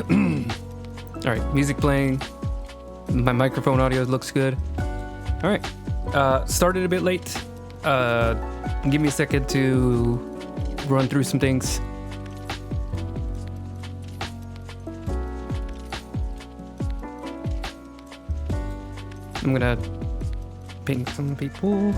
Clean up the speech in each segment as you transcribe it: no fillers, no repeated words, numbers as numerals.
All right, music playing. My microphone audio looks good. All right, started a bit late. Give me a second to run through some things. I'm gonna ping some people.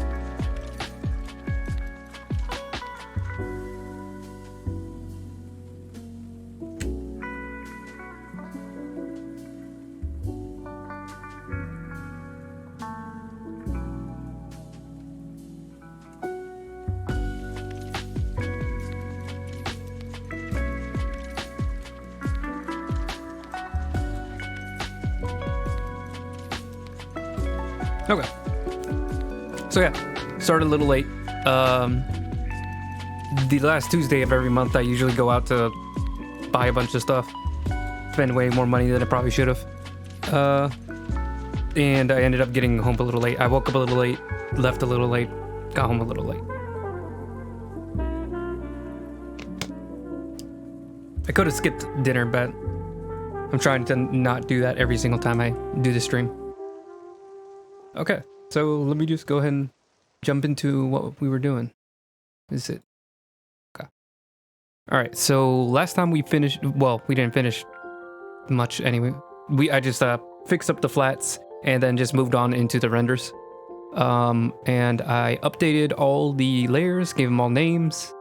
Okay. So yeah, started a little late. The last Tuesday of every month, I usually go out to buy a bunch of stuff. Spend way more money than I probably should have. And I ended up getting home a little late. I woke up a little late, left a little late, got home a little late. I could have skipped dinner, but I'm trying to not do that every single time I do the stream. Okay, so let me just go ahead and jump into what we were doing. Is it? Okay. All right, so last time we finished, well, we didn't finish much anyway. I just fixed up the flats and then just moved on into the renders. And I updated all the layers, gave them all names.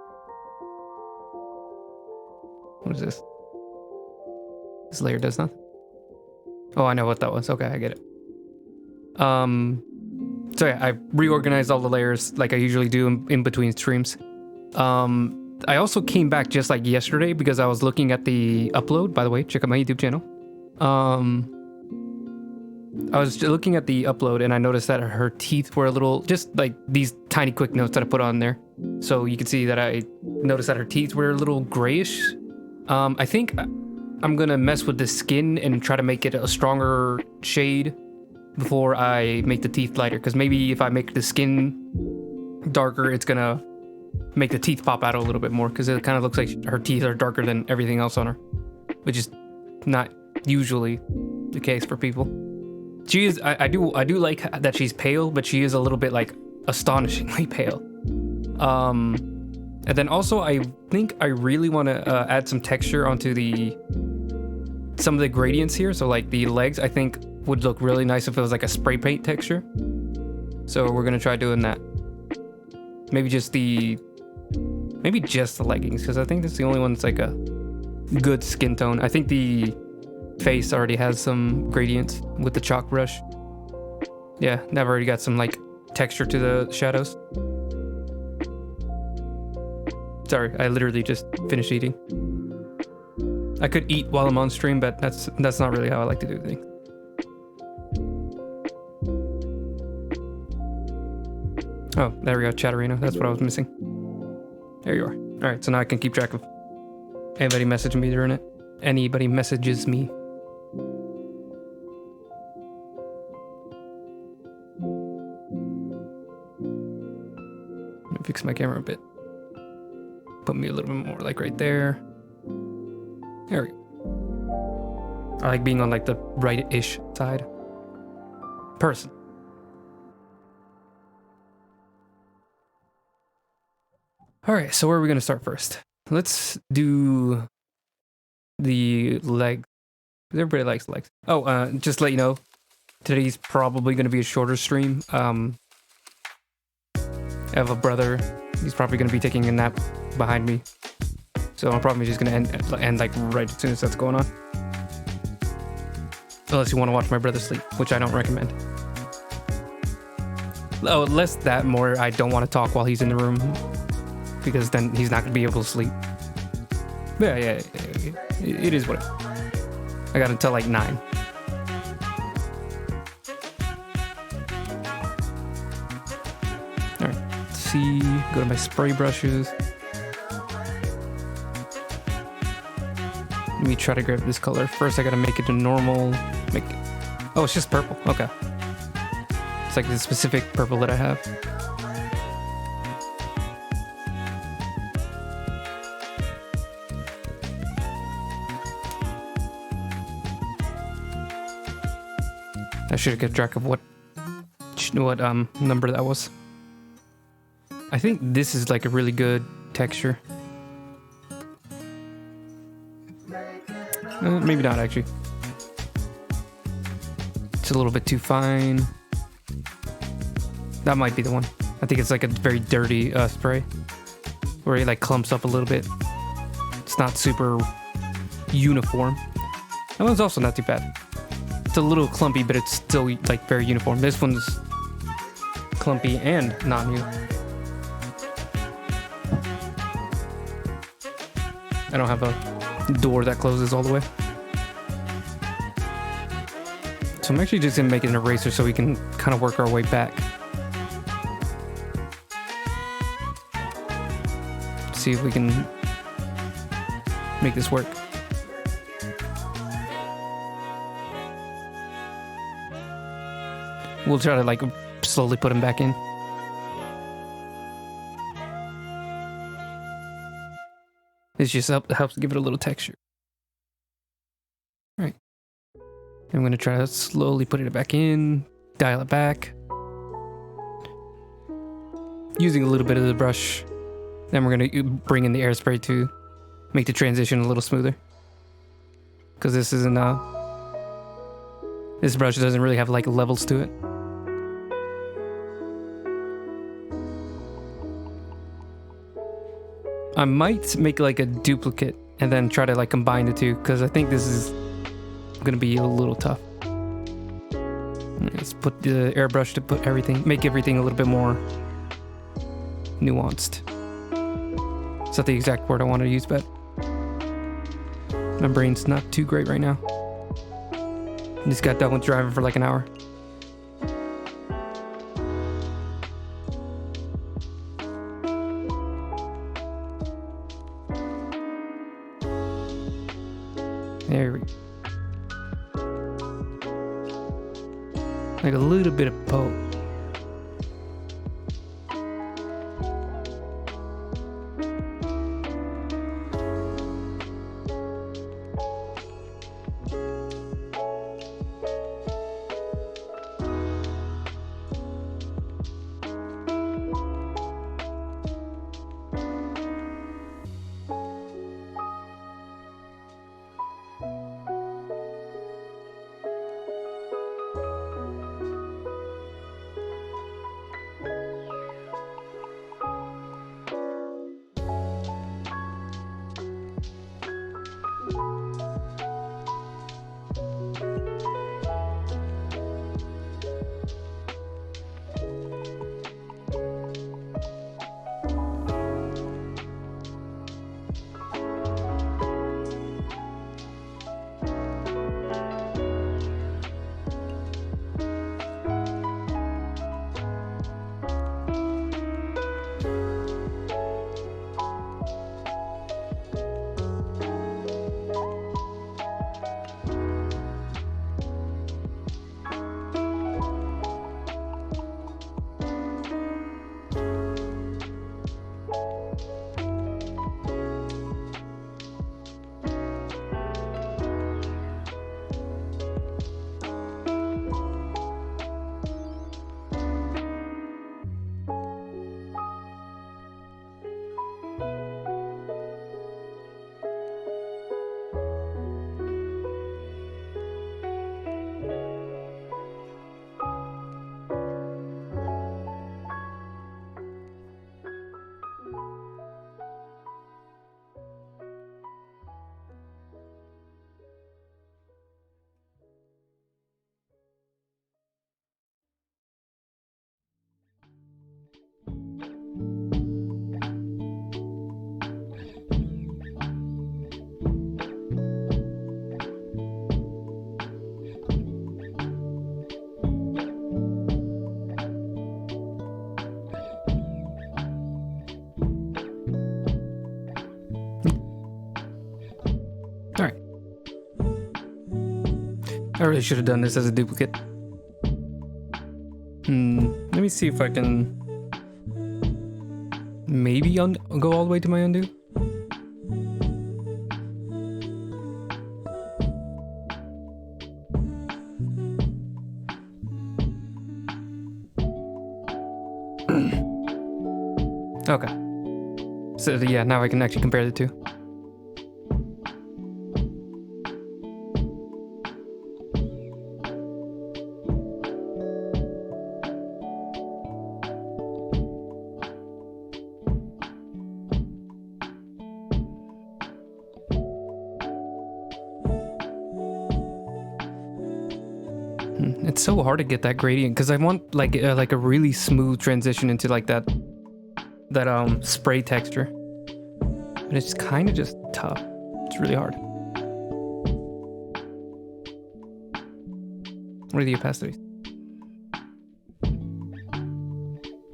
What is this? This layer does nothing. Oh, I know what that was. Okay, I get it. So yeah, I reorganized all the layers like I usually do in between streams. I also came back just like yesterday because I was looking at the upload. By the way, check out my YouTube channel. I was looking at the upload and I noticed that her teeth were a little, just like these tiny quick notes that I put on there. So you can see that I noticed that her teeth were a little grayish. I think I'm gonna mess with the skin and try to make it a stronger shade before I make the teeth lighter, because maybe if I make the skin darker, it's gonna make the teeth pop out a little bit more, because it kind of looks like her teeth are darker than everything else on her, which is not usually the case for people. She is, I do like that she's pale, but she is a little bit like astonishingly pale. And then also I think I really want to add some texture onto some of the gradients here. So like the legs, I think would look really nice if it was like a spray paint texture. So we're gonna try doing that. Maybe just the leggings, because I think that's the only one that's like a good skin tone. I think the face already has some gradients with the chalk brush. Yeah, I've already got some like texture to the shadows. Sorry, I literally just finished eating. I could eat while I'm on stream, but that's not really how I like to do things. Oh, there we go, Chatterino. That's what I was missing. There you are. All right, so now I can keep track of anybody messaging me during it. Anybody messages me. Let me fix my camera a bit. Put me a little bit more like right there. There we go. I like being on like the right-ish side. Person. All right, so where are we gonna start first? Let's do the leg. Everybody likes legs. Oh, just to let you know, today's probably gonna be a shorter stream. I have a brother. He's probably gonna be taking a nap behind me, so I'm probably just gonna end like right as soon as that's going on. Unless you want to watch my brother sleep, which I don't recommend. Oh, less that, more I don't want to talk while he's in the room, because then he's not gonna be able to sleep. But yeah, it is what it is. I got until like 9. All right, let's see. Go to my spray brushes. Let me try to grab this color. First, I gotta make it a normal. Oh, it's just purple. Okay. It's like the specific purple that I have. I should have kept track of what number that was. I think this is like a really good texture. Maybe not actually. It's a little bit too fine. That might be the one. I think it's like a very dirty spray where it like clumps up a little bit. It's not super uniform. That one's also not too bad. It's a little clumpy, but it's still like very uniform. This one's clumpy and non-uniform. I don't have a door that closes all the way. So I'm actually just gonna make it an eraser so we can kind of work our way back. See if we can make this work. We'll try to like slowly put him back in. This just helps give it a little texture. All right. I'm going to try to slowly put it back in, dial it back. Using a little bit of the brush. Then we're going to bring in the air spray to make the transition a little smoother. Because this isn't, this brush doesn't really have like levels to it. I might make like a duplicate and then try to like combine the two, because I think this is gonna be a little tough. Let's put the airbrush to make everything a little bit more nuanced. It's not the exact word I want to use, but my brain's not too great right now. I just got done with driving for like an hour. There we go. Like a little bit of poke. Alright. I really should have done this as a duplicate. Let me see if I can maybe go all the way to my undo. Okay. So yeah, now I can actually compare the two. It's so hard to get that gradient because I want like a really smooth transition into like that spray texture, and it's kind of just tough. It's really hard. What are the opacities?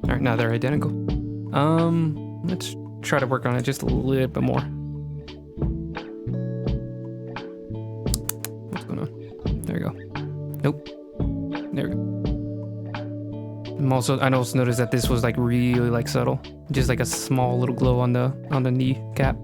All right, now they're identical. Let's try to work on it just a little bit more. What's going on? There we go. Nope. There we go. I also noticed that this was like really like subtle, just like a small little glow on the knee cap.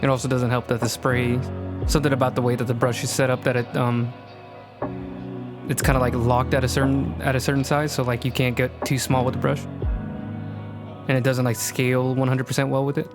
It also doesn't help that the spray, something about the way that the brush is set up, that it's kind of like locked at a certain size, so like you can't get too small with the brush, and it doesn't like scale 100% well with it.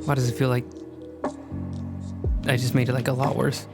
Why does it feel like I just made it like a lot worse?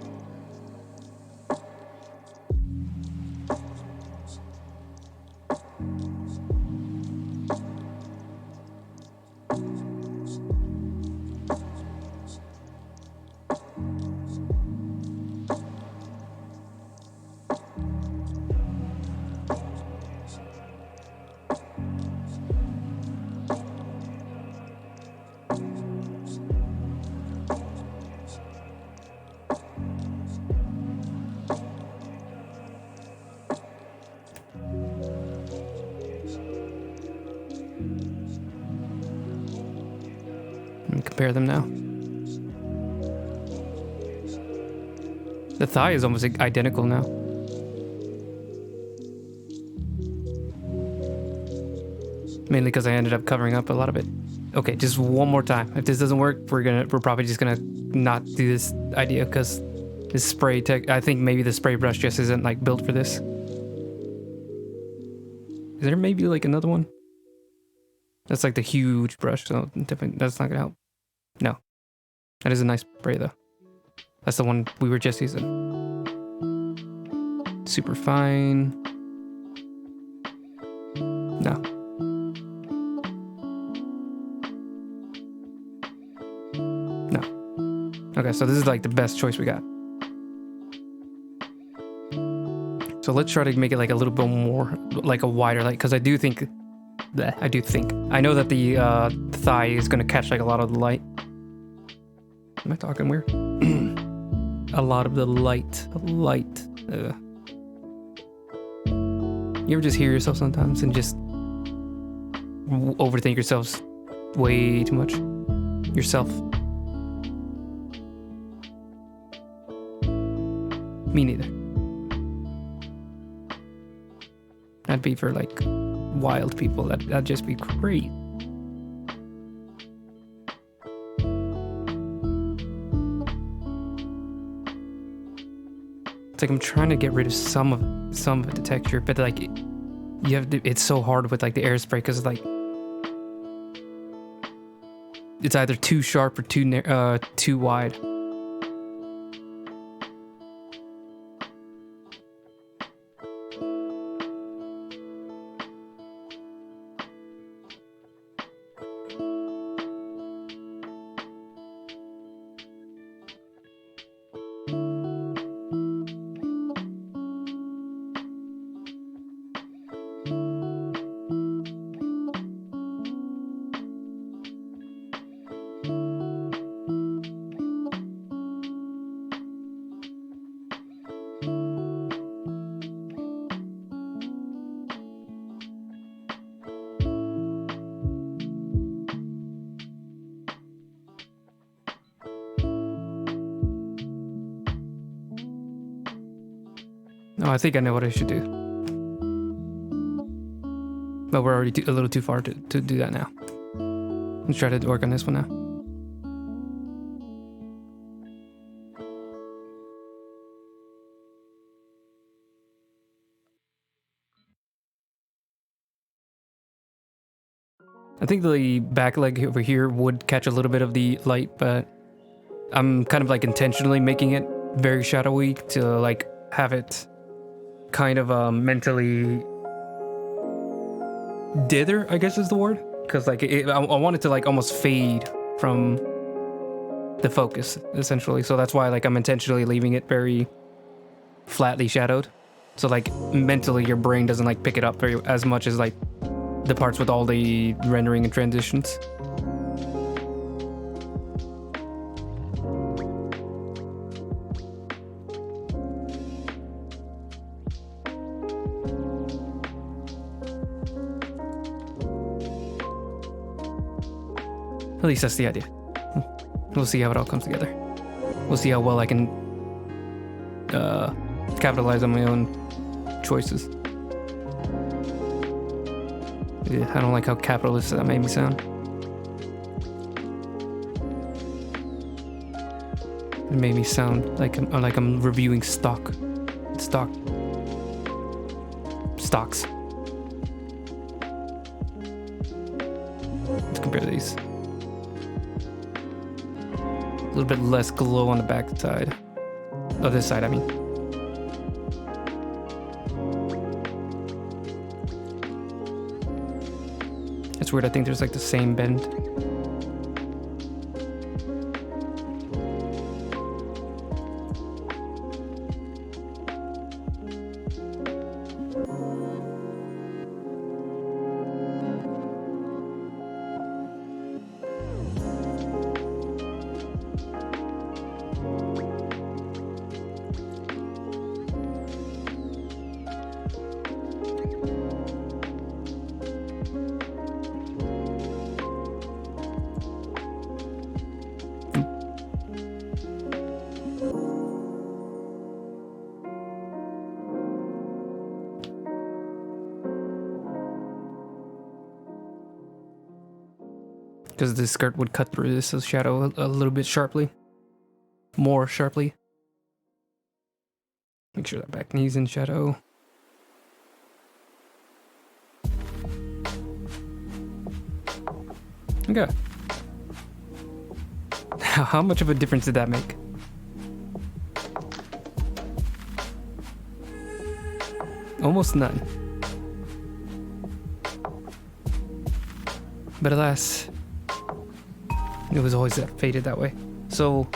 Compare them now. The thigh is almost identical now. Mainly because I ended up covering up a lot of it. Okay, just one more time. If this doesn't work, we're probably just gonna not do this idea because this spray tech. I think maybe the spray brush just isn't like built for this. Is there maybe like another one? That's like the huge brush, so definitely that's not gonna help. No. That is a nice spray though. That's the one we were just using. Super fine. No. No. Okay, so this is like the best choice we got. So let's try to make it like a little bit more, like a wider light, because I think, I know that the thigh is going to catch like a lot of the light. Am I talking weird? A lot of the light. You ever just hear yourself sometimes and just overthink yourselves way too much? Yourself. Me neither. That'd be for like wild people. That'd just be great. It's like I'm trying to get rid of some of the texture, but like you have to, it's so hard with like the air spray because like it's either too sharp or too wide. Oh, I think I know what I should do. But we're already a little too far to do that now. Let's try to work on this one now. I think the back leg over here would catch a little bit of the light, but I'm kind of like intentionally making it very shadowy to like have it kind of mentally dither, I guess is the word, because like I want it to like almost fade from the focus essentially. So that's why like I'm intentionally leaving it very flatly shadowed, so like mentally your brain doesn't like pick it up very as much as like the parts with all the rendering and transitions. At least that's the idea. We'll see how it all comes together. We'll see how well I can capitalize on my own choices. Yeah, I don't like how capitalist that made me sound. It made me sound like I'm reviewing stocks. Let's compare these. A little bit less glow on the back side. Oh, this side, I mean. It's weird, I think there's like the same bend. Because the skirt would cut through this shadow a little bit sharply. More sharply. Make sure that back knee's in shadow. Okay. How much of a difference did that make? Almost none. But alas, it was always fated that way. So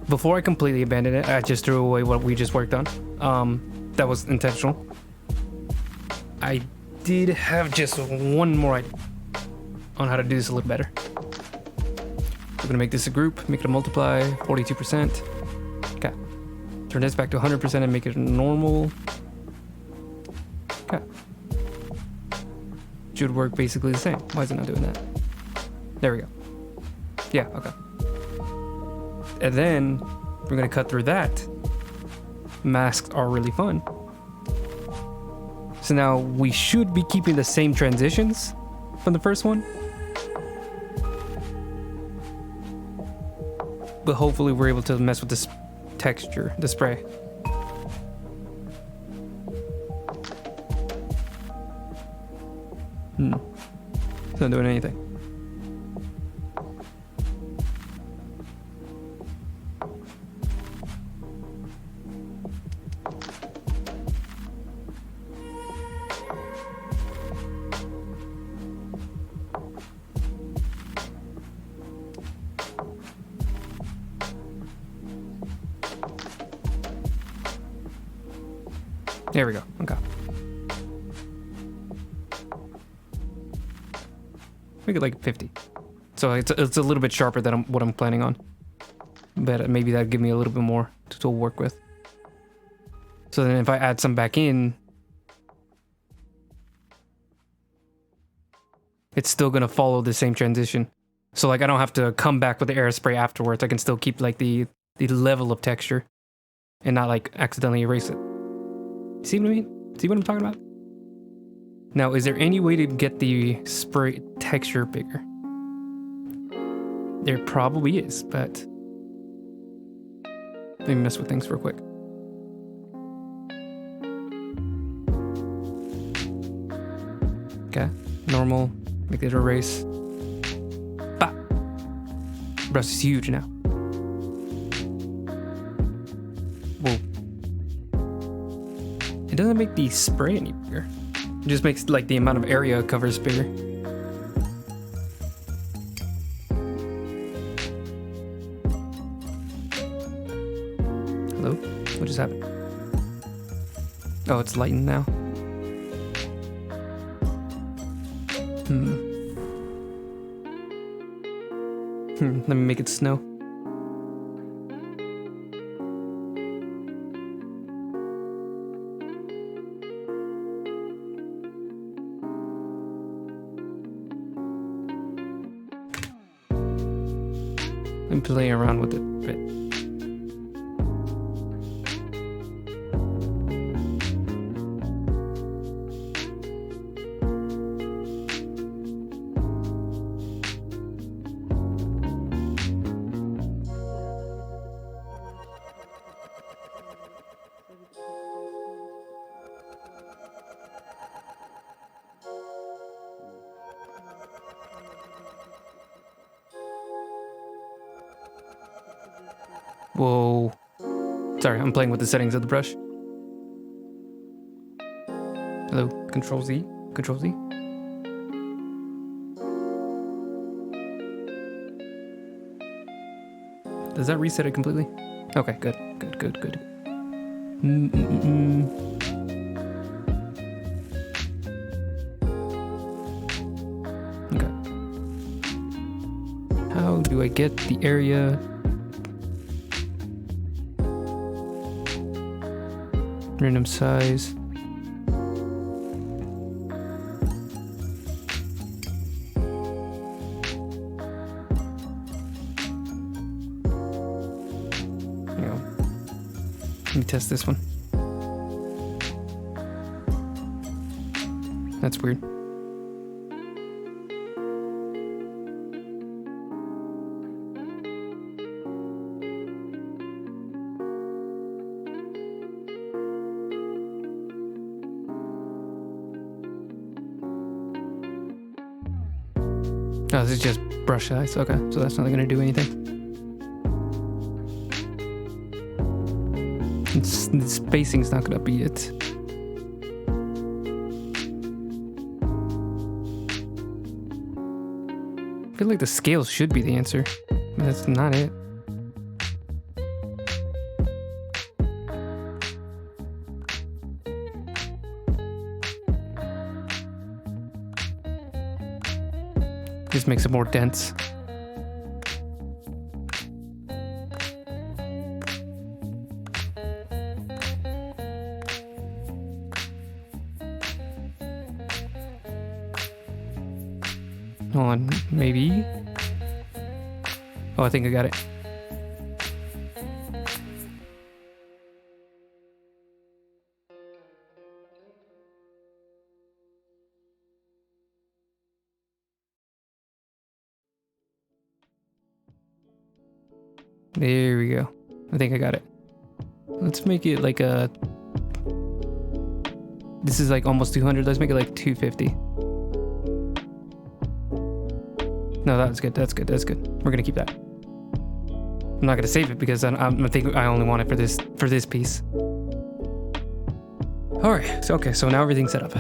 before I completely abandoned it, I just threw away what we just worked on. That was intentional. I did have just one more idea on how to do this a little better. gonna make this a group, make it a multiply, 42%. Okay. Turn this back to 100% and make it normal. Okay. Should work basically the same. Why is it not doing that? There we go. Yeah, okay. And then we're gonna cut through that. Masks are really fun. So now we should be keeping the same transitions from the first one. But hopefully we're able to mess with this texture, the spray. It's not doing anything. There we go. Okay. Make it like 50. So it's a little bit sharper than what I'm planning on. But maybe that'd give me a little bit more to work with. So then if I add some back in, it's still gonna follow the same transition. So like I don't have to come back with the airspray afterwards. I can still keep like the level of texture and not like accidentally erase it. See what I mean? See what I'm talking about? Now, is there any way to get the spray texture bigger? There probably is, but let me mess with things real quick. Okay, normal, make it erase. Bah! Brush is huge now. Whoa. It doesn't make the spray any bigger. It just makes like the amount of area covers bigger. Hello? What just happened? Oh, it's lightened now. Let me make it snow. I'm playing around with it a bit. Whoa. Sorry, I'm playing with the settings of the brush. Hello, Control Z, Control Z. Does that reset it completely? Okay, good. Okay. How do I get the area? Random size. There you go. Let me test this one. That's weird. Oh, this is just brush size. Okay, so that's not going to do anything. The spacing's not going to be it. I feel like the scale should be the answer, but that's not it. Just makes it more dense. Hold on, maybe. Oh, I think I got it. There we go. I think I got it. Let's make it like a... This is like almost 200. Let's make it like 250. No, that's good. That's good. That's good. We're gonna keep that. I'm not gonna save it because I think I only want it for this piece. All right. So okay. So now everything's set up.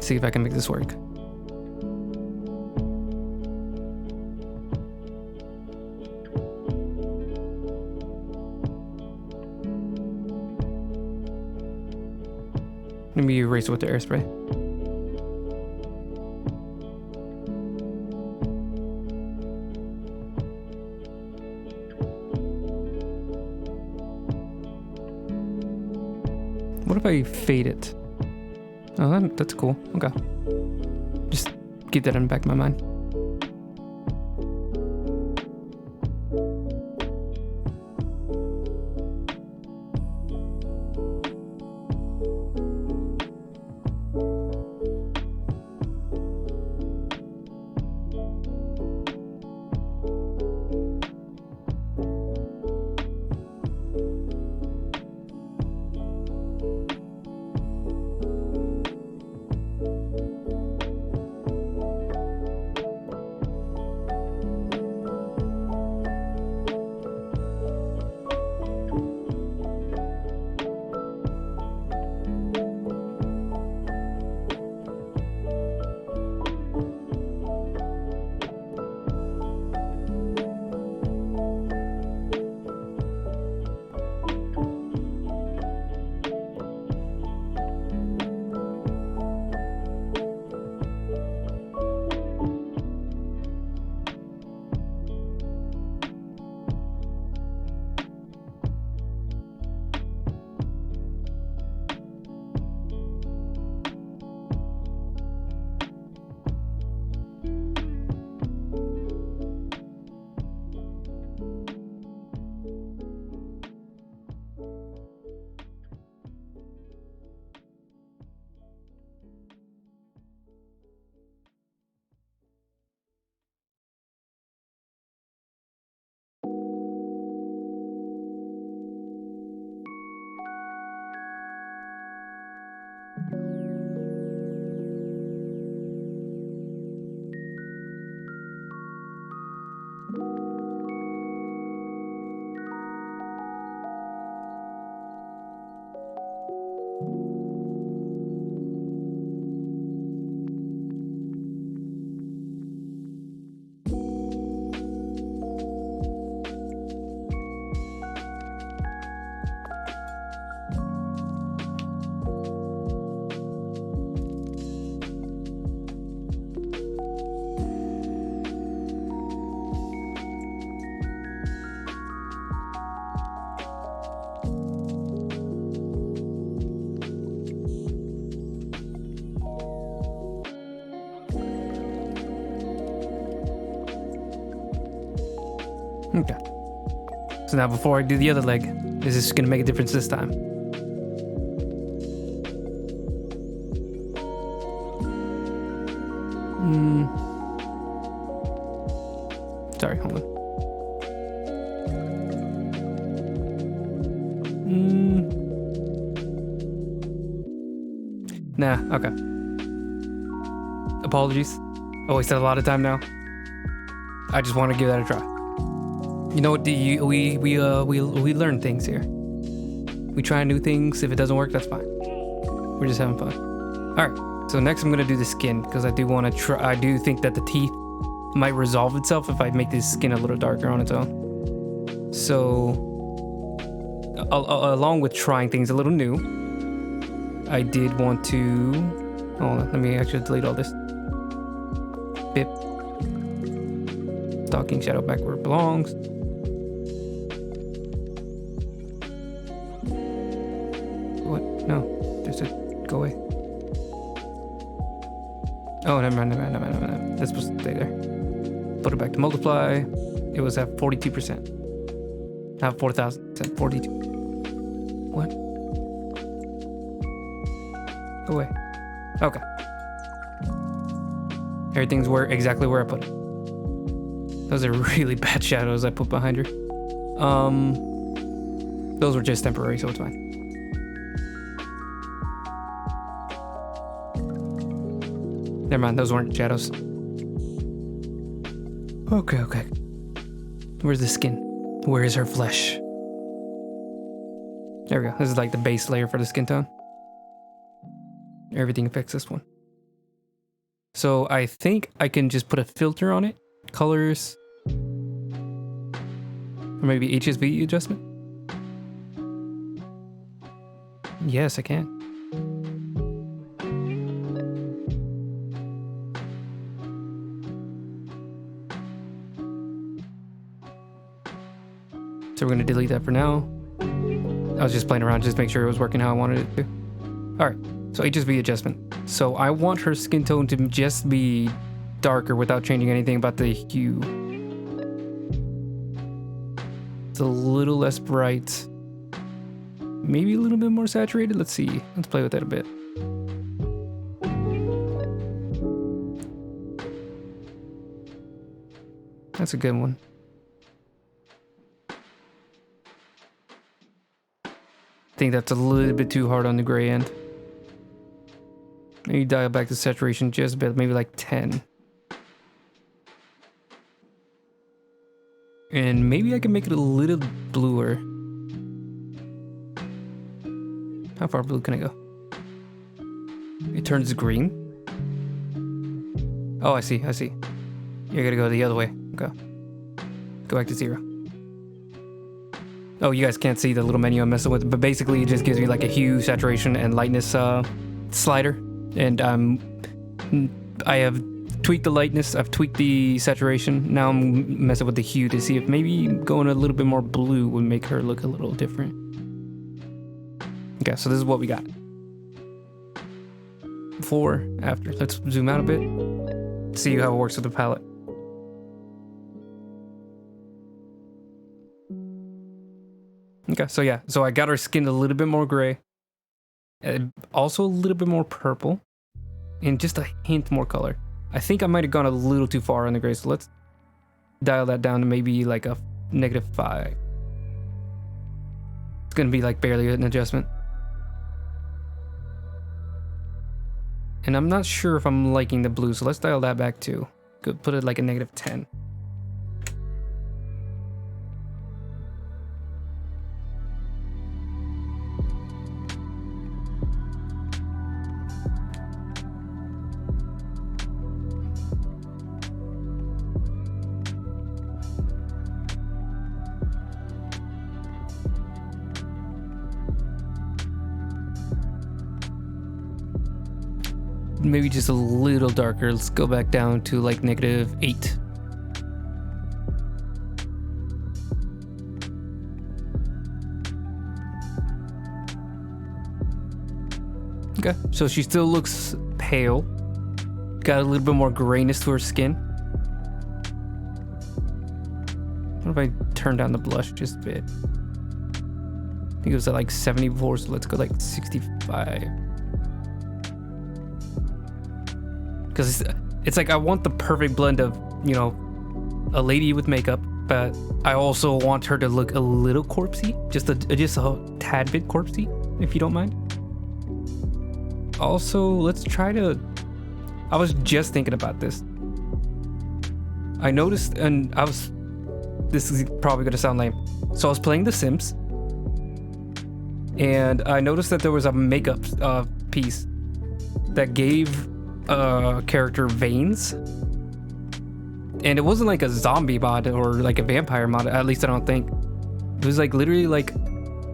See if I can make this work. Let me erase it with the airspray. What if I fade it? Oh, that's cool. Okay. Just keep that in the back of my mind. Okay. So now before I do the other leg, is this gonna make a difference this time? Sorry, hold on. Nah, okay. Apologies. I wasted a lot of time now. I just want to give that a try. You know what? We learn things here. We try new things. If it doesn't work, that's fine. We're just having fun. All right. So next, I'm gonna do the skin because I do want to try. I do think that the teeth might resolve itself if I make this skin a little darker on its own. So, along with trying things a little new, I did want to. Hold on. Let me actually delete all this. Bip. Stalking shadow back where it belongs. What? No. Just go away. Oh, never mind. That's supposed to stay there. Put it back to multiply. It was at 42%. Not 4,000. It's at 42. What? Go away. Okay. Everything's exactly where I put it. Those are really bad shadows I put behind her. Those were just temporary, so it's fine. Never mind, those weren't shadows. Okay. Where's the skin? Where is her flesh? There we go. This is like the base layer for the skin tone. Everything affects this one. So I think I can just put a filter on it. Colors. Or maybe HSV adjustment. Yes, I can. So we're going to delete that for now. I was just playing around just to make sure it was working how I wanted it to. Alright, so HSV adjustment. So I want her skin tone to just be darker without changing anything about the hue. It's a little less bright. Maybe a little bit more saturated. Let's see. Let's play with that a bit. That's a good one. I think that's a little bit too hard on the gray end. Maybe dial back the saturation just a bit, maybe like 10. And maybe I can make it a little bluer. How far blue can I go? It turns green. Oh, I see. You're gonna go the other way. Go back to 0. Oh, you guys can't see the little menu I'm messing with, but basically it just gives me like a hue, saturation, and lightness slider. And I have tweaked the lightness, I've tweaked the saturation. Now I'm messing with the hue to see if maybe going a little bit more blue would make her look a little different. Okay, so this is what we got. Before, after. Let's zoom out a bit. See how it works with the palette. Okay, so yeah, so I got her skin a little bit more gray. Also a little bit more purple. And just a hint more color. I think I might have gone a little too far on the gray, so let's dial that down to maybe like a -5. It's gonna be like barely an adjustment. And I'm not sure if I'm liking the blue, so let's dial that back too. Could put it like a -10. Maybe just a little darker. Let's go back down to like -8. Okay, so she still looks pale. Got a little bit more grayness to her skin. What if I turn down the blush just a bit? I think it was at like 70 before, so let's go like 65. Because it's like I want the perfect blend of, you know, a lady with makeup, but I also want her to look a little corpsey, just a tad bit corpsey, if you don't mind. Also, let's try to. I was just thinking about this. I noticed, and this is probably gonna sound lame. So I was playing The Sims, and I noticed that there was a makeup piece that gave character veins, and it wasn't like a zombie mod or like a vampire mod, at least I don't think. It was like literally like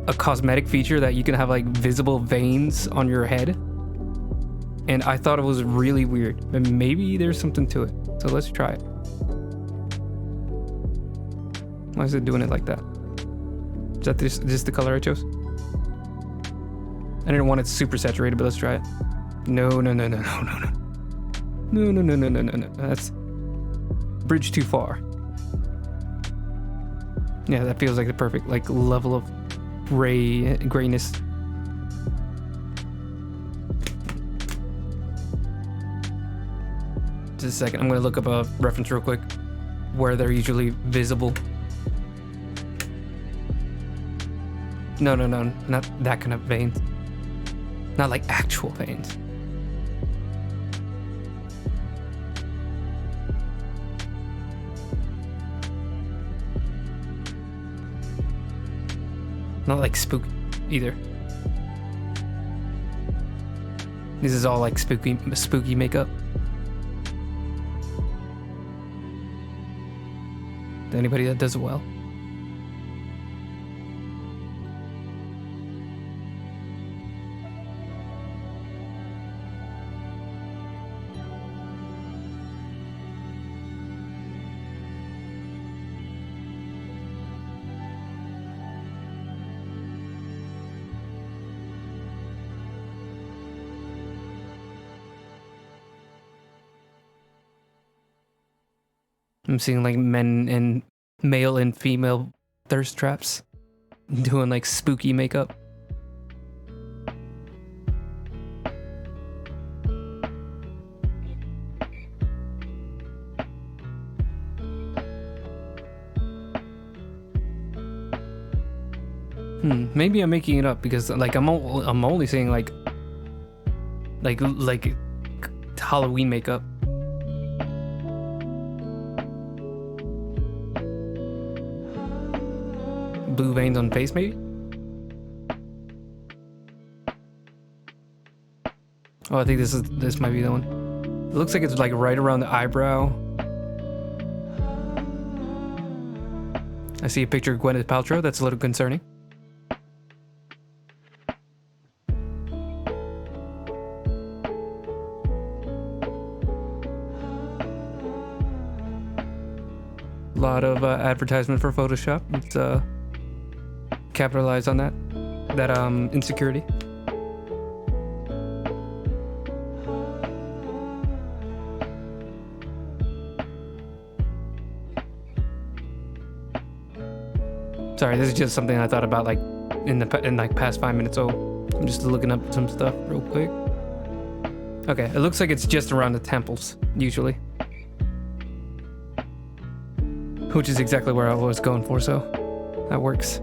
a cosmetic feature that you can have like visible veins on your head, and I thought it was really weird, but maybe there's something to it, so let's try it. Why is it doing it like that? Is that this the color I chose? I didn't want it super saturated, but let's try it. No. That's bridge too far. Yeah, that feels like the perfect like level of grayness. Just a second, I'm gonna look up a reference real quick where they're usually visible. No, not that kind of veins. Not like actual veins. Not like spook either. This is all like spooky makeup. Anybody that does it well. I'm seeing like male and female thirst traps doing like spooky makeup. Maybe I'm making it up because like I'm only seeing like Halloween makeup. Blue veins on face, maybe? Oh, I think this might be the one. It looks like it's like right around the eyebrow. I see a picture of Gwyneth Paltrow. That's a little concerning. A lot of advertisement for Photoshop. Let's capitalize on that insecurity. Sorry, this is just something I thought about like in like past 5 minutes. So I'm just looking up some stuff real quick. Okay, it looks like it's just around the temples usually, which is exactly where I was going for. So that works.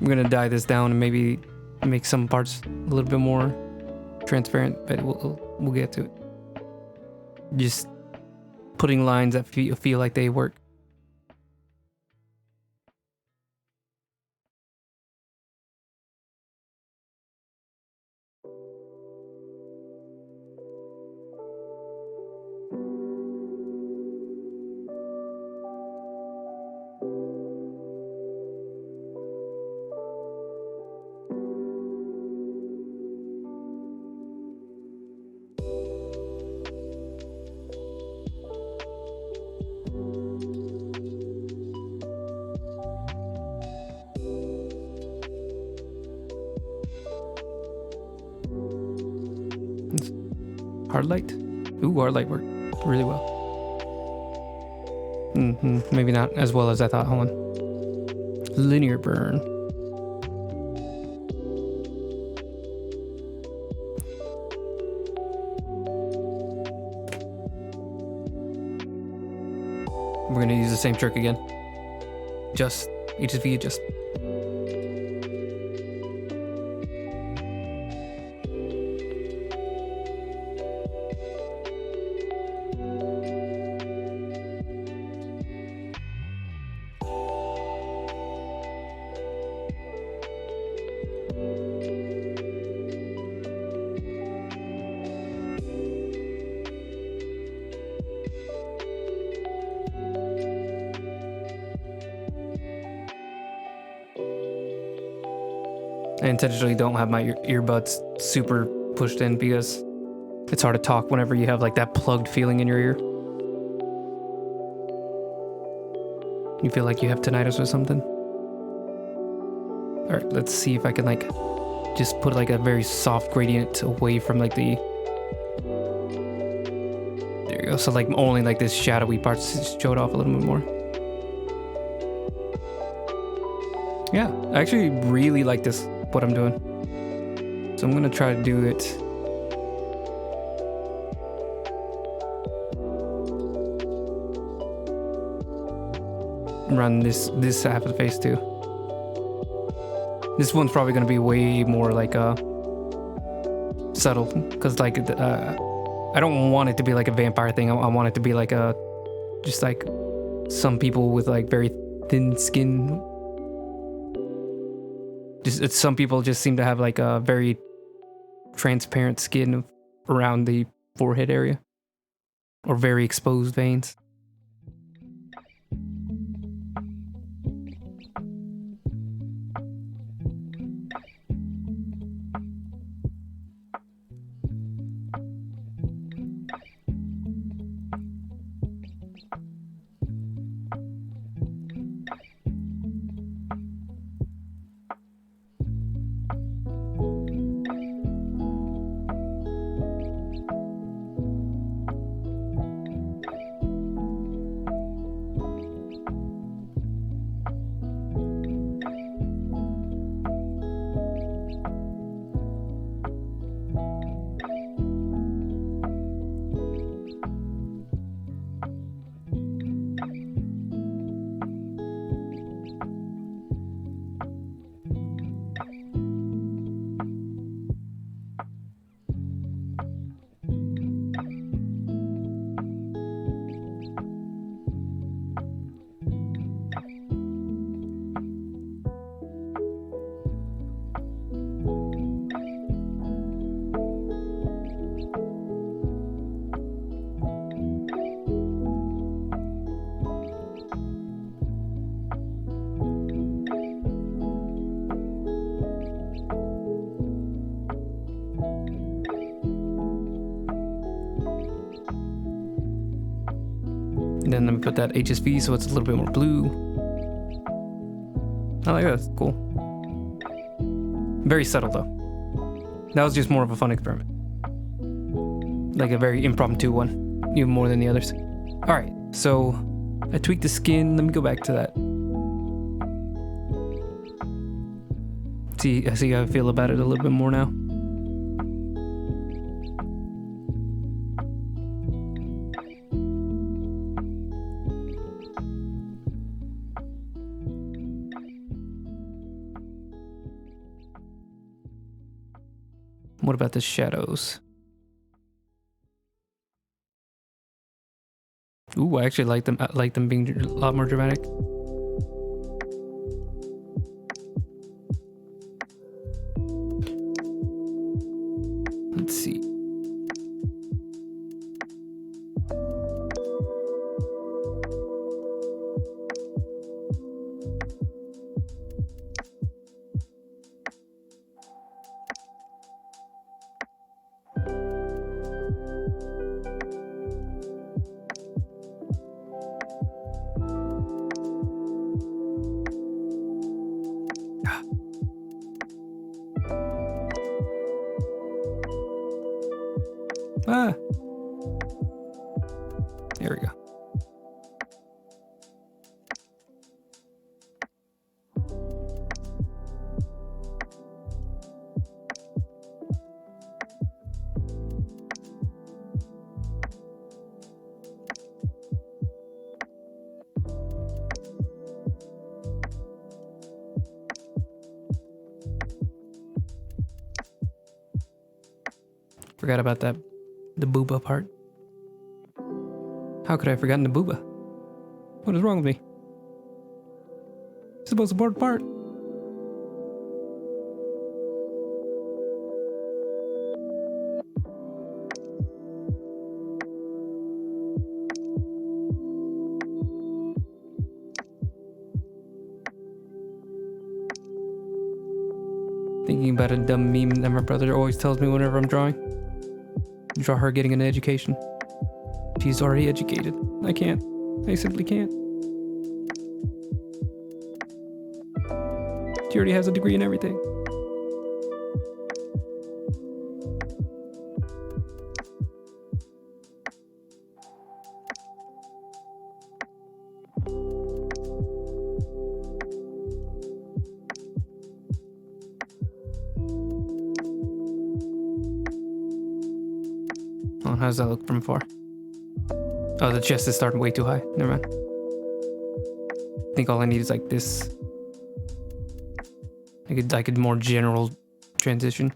I'm gonna dye this down and maybe make some parts a little bit more transparent, but we'll get to it. Just putting lines that feel like they work. Hard light. Ooh, hard light worked really well. Maybe not as well as I thought. Hold on. Linear burn. We're gonna use the same trick again. Just HSV adjust. I intentionally don't have my earbuds super pushed in because it's hard to talk whenever you have like that plugged feeling in your ear. You feel like you have tinnitus or something? All right, let's see if I can like just put like a very soft gradient away from like the, there you go. So like only like this shadowy part showed off a little bit more. Yeah, I actually really like this, what I'm doing. So I'm gonna try to do it. Run this half of the face too. This one's probably gonna be way more like subtle, because like I don't want it to be like a vampire thing. I want it to be like a, just like some people with like very thin skin. Just some people just seem to have like a very transparent skin around the forehead area, or very exposed veins. And then let me put that HSV so it's a little bit more blue. I like that. That's cool. Very subtle though. That was just more of a fun experiment. Like a very impromptu one, even more than the others. All right, so I tweaked the skin. Let me go back to that. I see how I feel about it a little bit more now. What about the shadows? Ooh, I actually like them. I like them being a lot more dramatic. Let's see. Ah. There we go. Forgot about that. The booba part. How could I have forgotten the booba? What is wrong with me? It's the most important part. Thinking about a dumb meme that my brother always tells me whenever I'm drawing. Draw her getting an education. She's already educated. I can't. I simply can't. She already has a degree in everything. Oh, how does that look from far? Oh, the chest is starting way too high. Never mind. I think all I need is like this. Like a more general transition.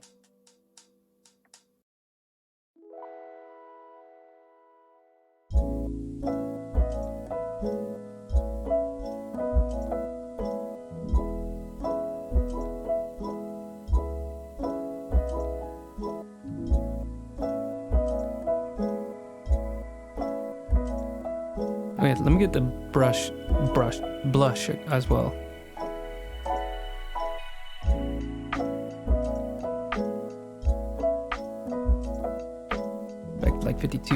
Wait, let me get the blush as well. Like 52.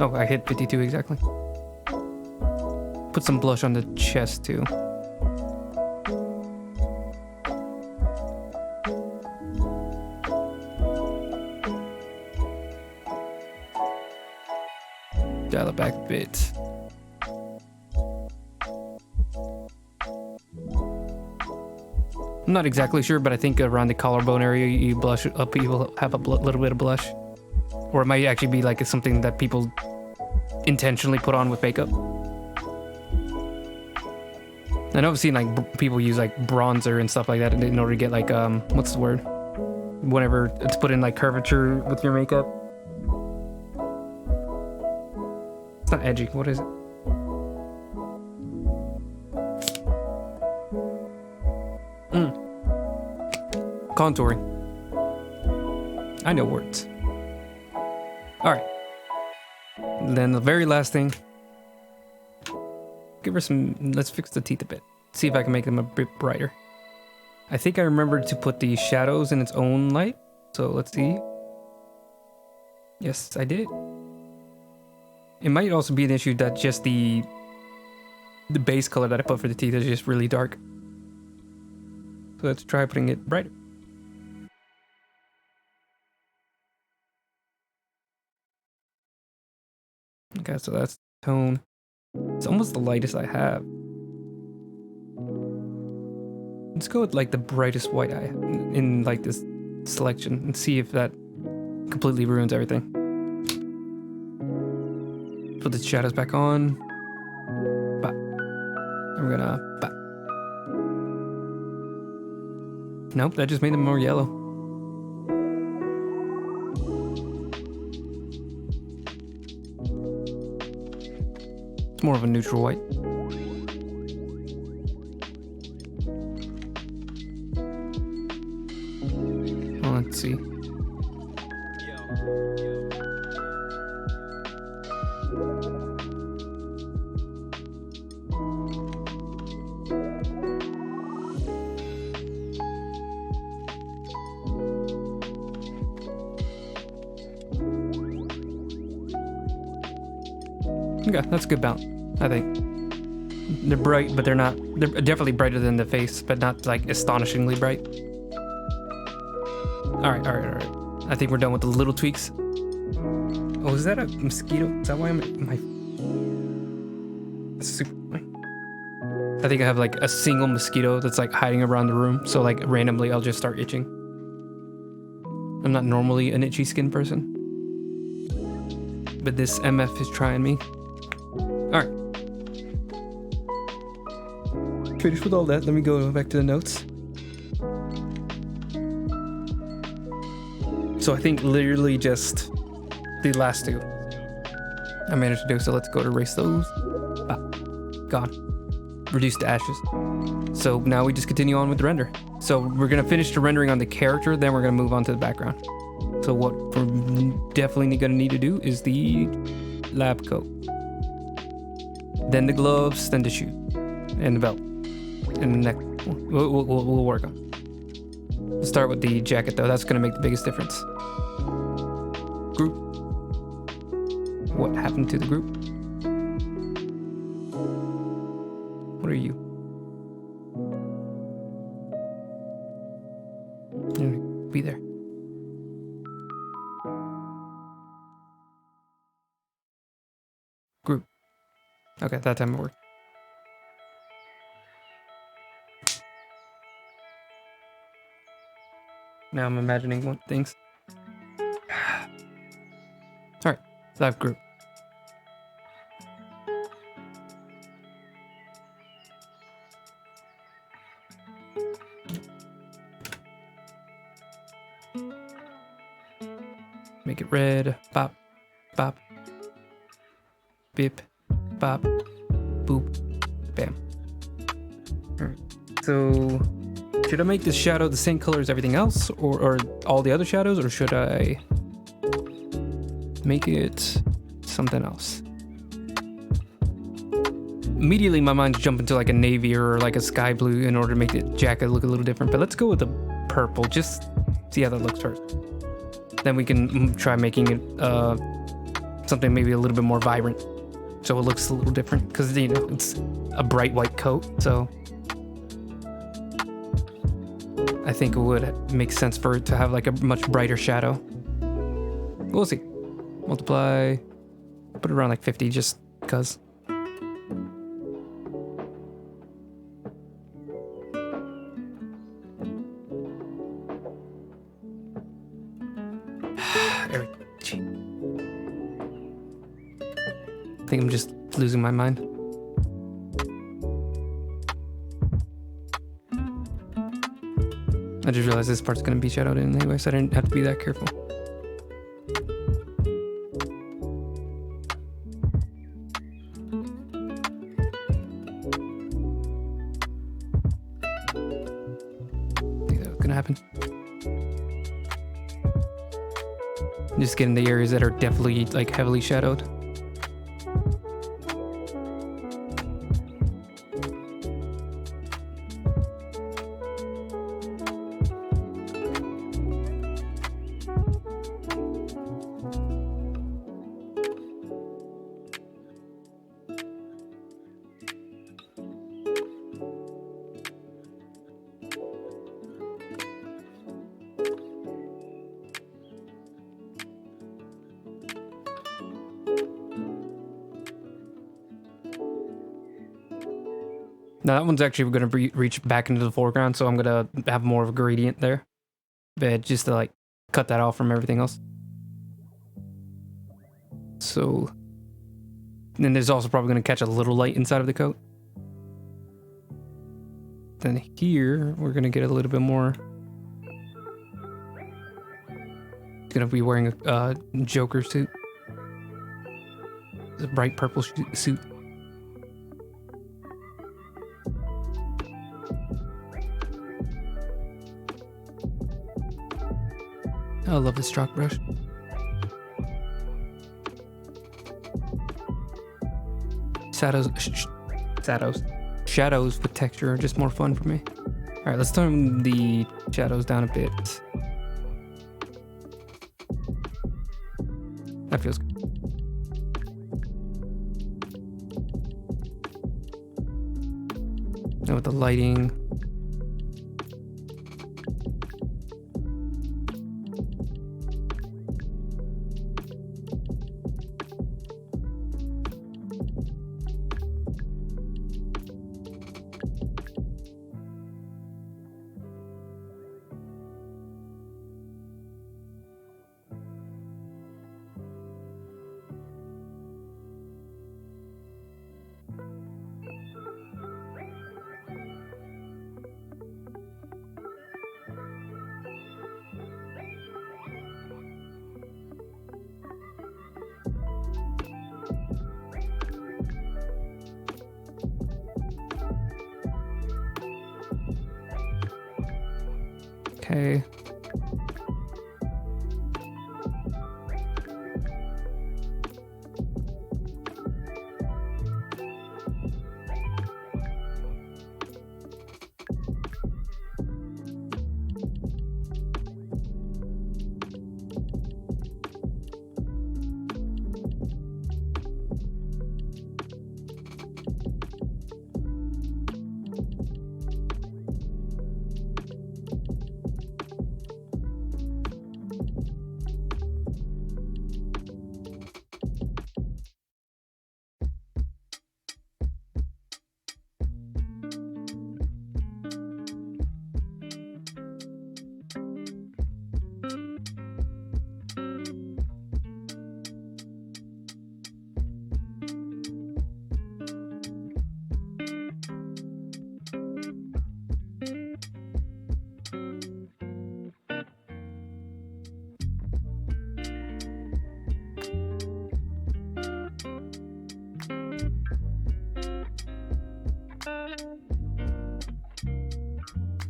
Oh, I hit 52 exactly. Put some blush on the chest too. Dial it back a bit. I'm not exactly sure, but I think around the collarbone area, you blush up, you will have a little bit of blush. Or it might actually be like something that people intentionally put on with makeup. I know I've seen like people use like bronzer and stuff like that in order to get like, what's the word? Whenever it's put in like curvature with your makeup. It's not edgy, what is it? Contouring. I know words. Alright. Then the very last thing. Give her some... Let's fix the teeth a bit. See if I can make them a bit brighter. I think I remembered to put the shadows in its own light. So let's see. Yes, I did. It might also be an issue that just the base color that I put for the teeth is just really dark. So let's try putting it brighter. Okay, so that's the tone. It's almost the lightest I have. Let's go with like the brightest white I have in like this selection and see if that completely ruins everything. Put the shadows back on. Bah. I'm gonna... Bah. Nope, that just made them more yellow. More of a neutral white. Well, let's see. Okay, that's a good balance. I think they're bright, but they're not. They're definitely brighter than the face, but not like astonishingly bright. All right. I think we're done with the little tweaks. Oh, is that a mosquito? Is that why I'm super? I think I have like a single mosquito that's like hiding around the room. So like randomly, I'll just start itching. I'm not normally an itchy skin person, but this MF is trying me. All right. Finished with all that. Let me go back to the notes. So I think literally just the last two I managed to do. So let's go to erase those. Ah, gone. Reduce to ashes. So now we just continue on with the render. So we're gonna finish the rendering on the character, then we're gonna move on to the background. So what we're definitely gonna need to do is the lab coat, then the gloves, then the shoe, and the belt, and the neck. We'll work on. Let's start with the jacket though. That's gonna make the biggest difference. Group. What happened to the group? What are you? Be there. Group. Okay, that time it worked. Now I'm imagining one things. Alright, so I have group. Make it red. Bop. Bop. Bip. Bop. Boop. Bam. Alright. So should I make this shadow the same color as everything else? Or all the other shadows? Or should I make it something else? Immediately my mind's jumping to like a navy or like a sky blue in order to make the jacket look a little different. But let's go with the purple. Just see how that looks first. Then we can try making it something maybe a little bit more vibrant, so it looks a little different. Because you know it's a bright white coat, so I think it would make sense for it to have like a much brighter shadow. We'll see. Multiply. Put it around like 50, just because. I think I'm just losing my mind. I just realized this part's gonna be shadowed in anyway, so I didn't have to be that careful. I think that was gonna happen. Just getting the areas that are definitely like heavily shadowed. Now that one's actually going to reach back into the foreground, so I'm going to have more of a gradient there. But just to like cut that off from everything else. So then there's also probably going to catch a little light inside of the coat. Then here, we're going to get a little bit more. He's going to be wearing a Joker suit. It's a bright purple suit. I love this chalk brush. Shadows with texture are just more fun for me. All right, let's tone the shadows down a bit. That feels good. Now with the lighting. Okay.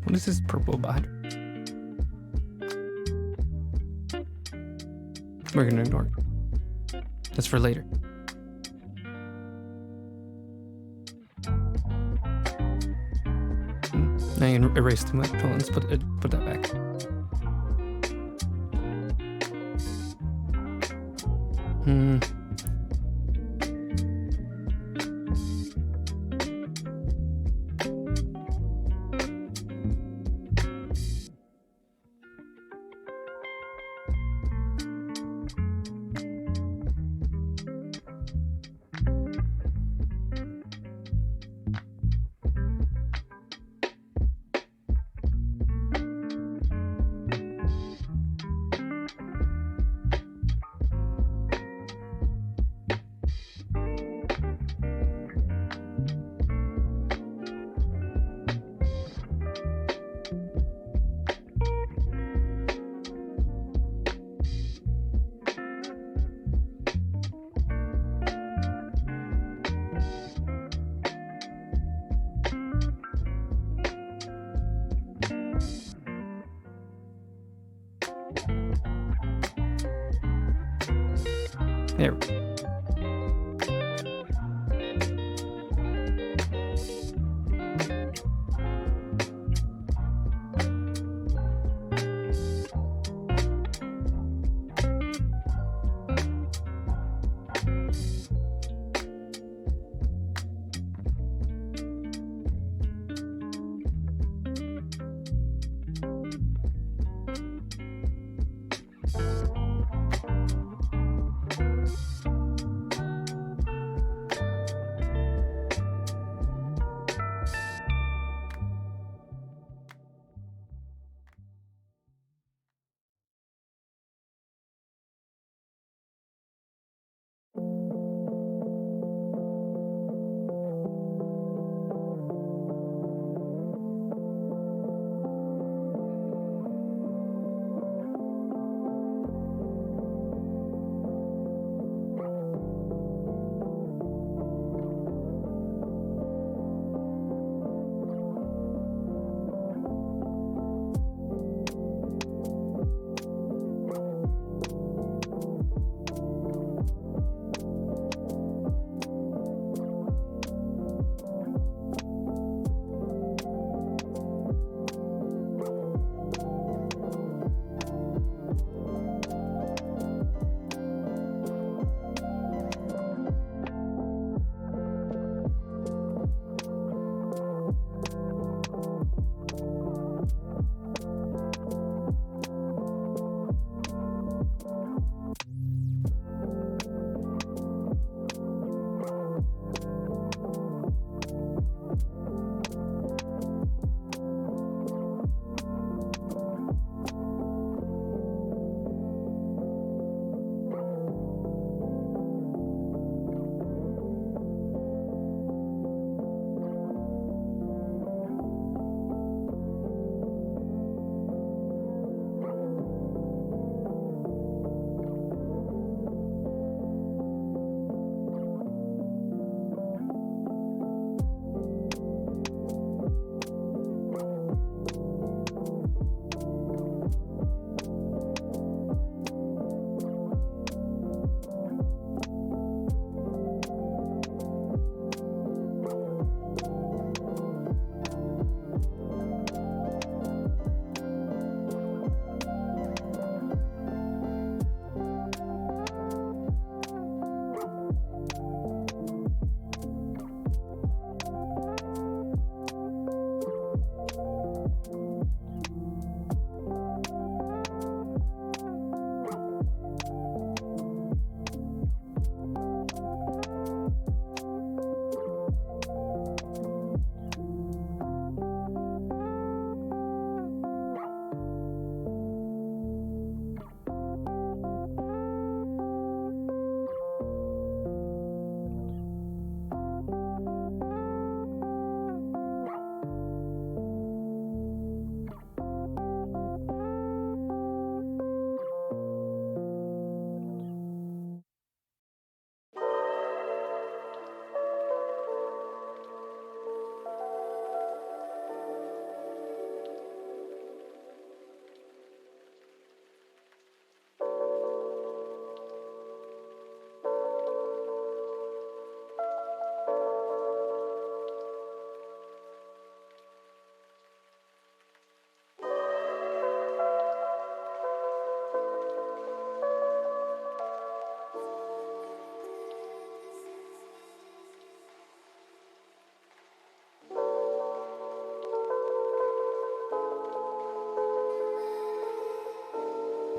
What is this purple behind her? We're gonna ignore it. That's for later. I can erase too much. Hold on, let's put that back. There we go.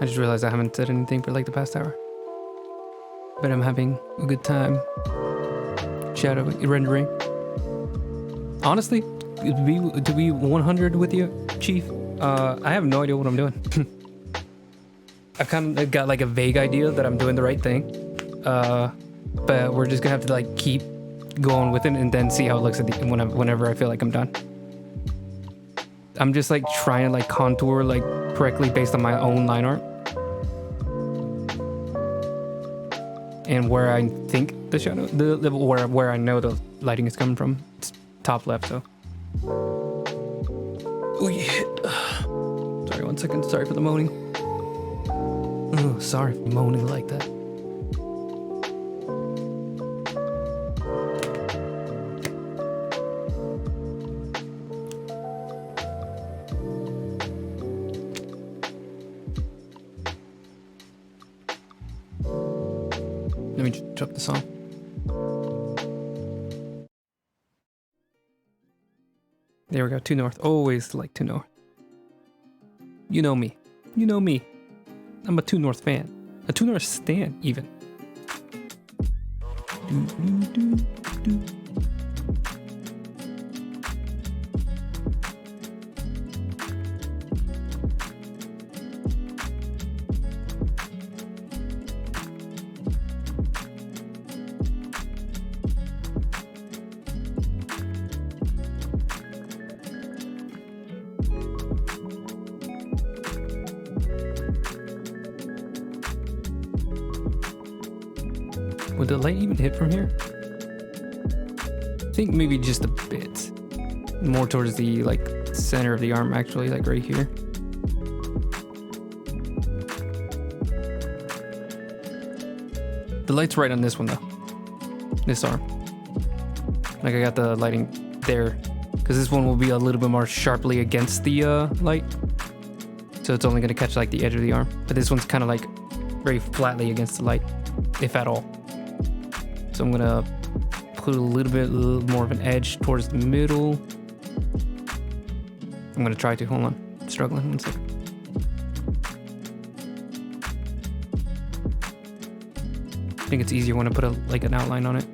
I just realized I haven't said anything for like the past hour. But I'm having a good time. Shadow rendering. Honestly, to be 100 with you, Chief, I have no idea what I'm doing. I've kind of got like a vague idea that I'm doing the right thing. But we're just gonna have to like keep going with it and then see how it looks at the whenever I feel like I'm done. I'm just like trying to like contour like correctly based on my own line art. And where I think the shadow, where I know the lighting is coming from, it's top left. So, oh yeah. Sorry, 1 second. Sorry for the moaning. Oh, sorry for moaning like that. Let me just drop this on. There we go. 2 north. Always like 2 north. You know me. You know me. I'm a 2 north fan. A 2 north stan, even. Would the light even hit from here? I think maybe just a bit. More towards the like center of the arm, actually, like right here. The light's right on this one though. This arm. Like I got the lighting there. Because this one will be a little bit more sharply against the light. So it's only gonna catch like the edge of the arm. But this one's kind of like very flatly against the light, if at all. So I'm gonna put a little bit more of an edge towards the middle. I'm gonna try to, hold on, I'm struggling, 1 second. I think it's easier when I put like an outline on it.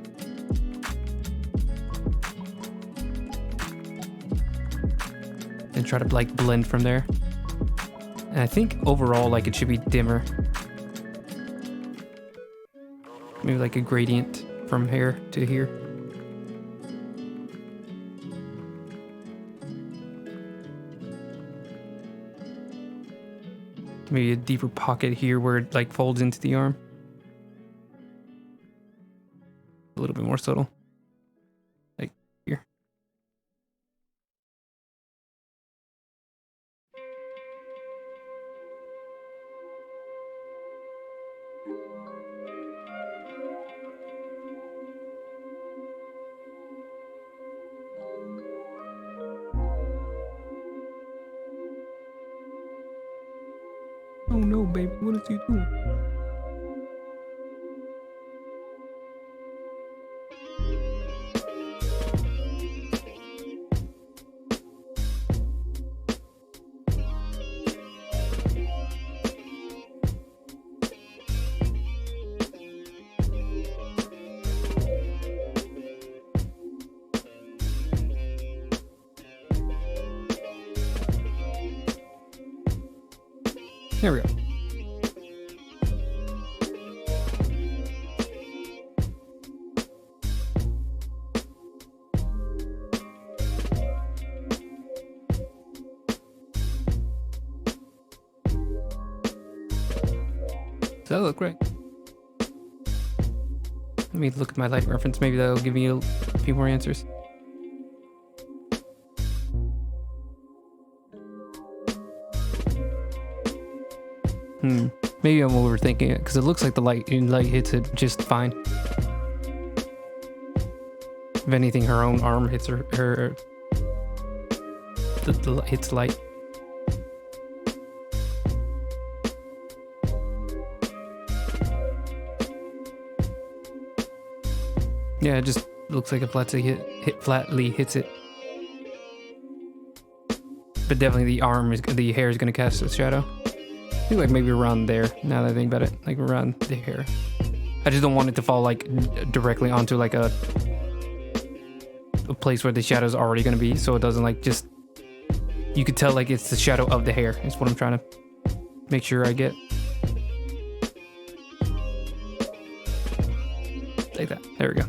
And try to like blend from there. And I think overall like it should be dimmer. Maybe like a gradient from here to here. Maybe a deeper pocket here where it like folds into the arm. A little bit more subtle. Like here. Oh no, baby, what is he doing? There we go. Does that look right? Let me look at my light reference. Maybe that'll give me a few more answers. Maybe I'm overthinking it because it looks like the light hits it just fine. If anything, her own arm hits her hits light. Yeah, it just looks like it flatly hits it. But definitely the hair is gonna cast a shadow. think like maybe around there, now that I think about it, like around there. I just don't want it to fall like directly onto like a place where the shadow's already gonna be, so it doesn't like just, you could tell like it's the shadow of the hair is what I'm trying to make sure I get. Like that. There we go.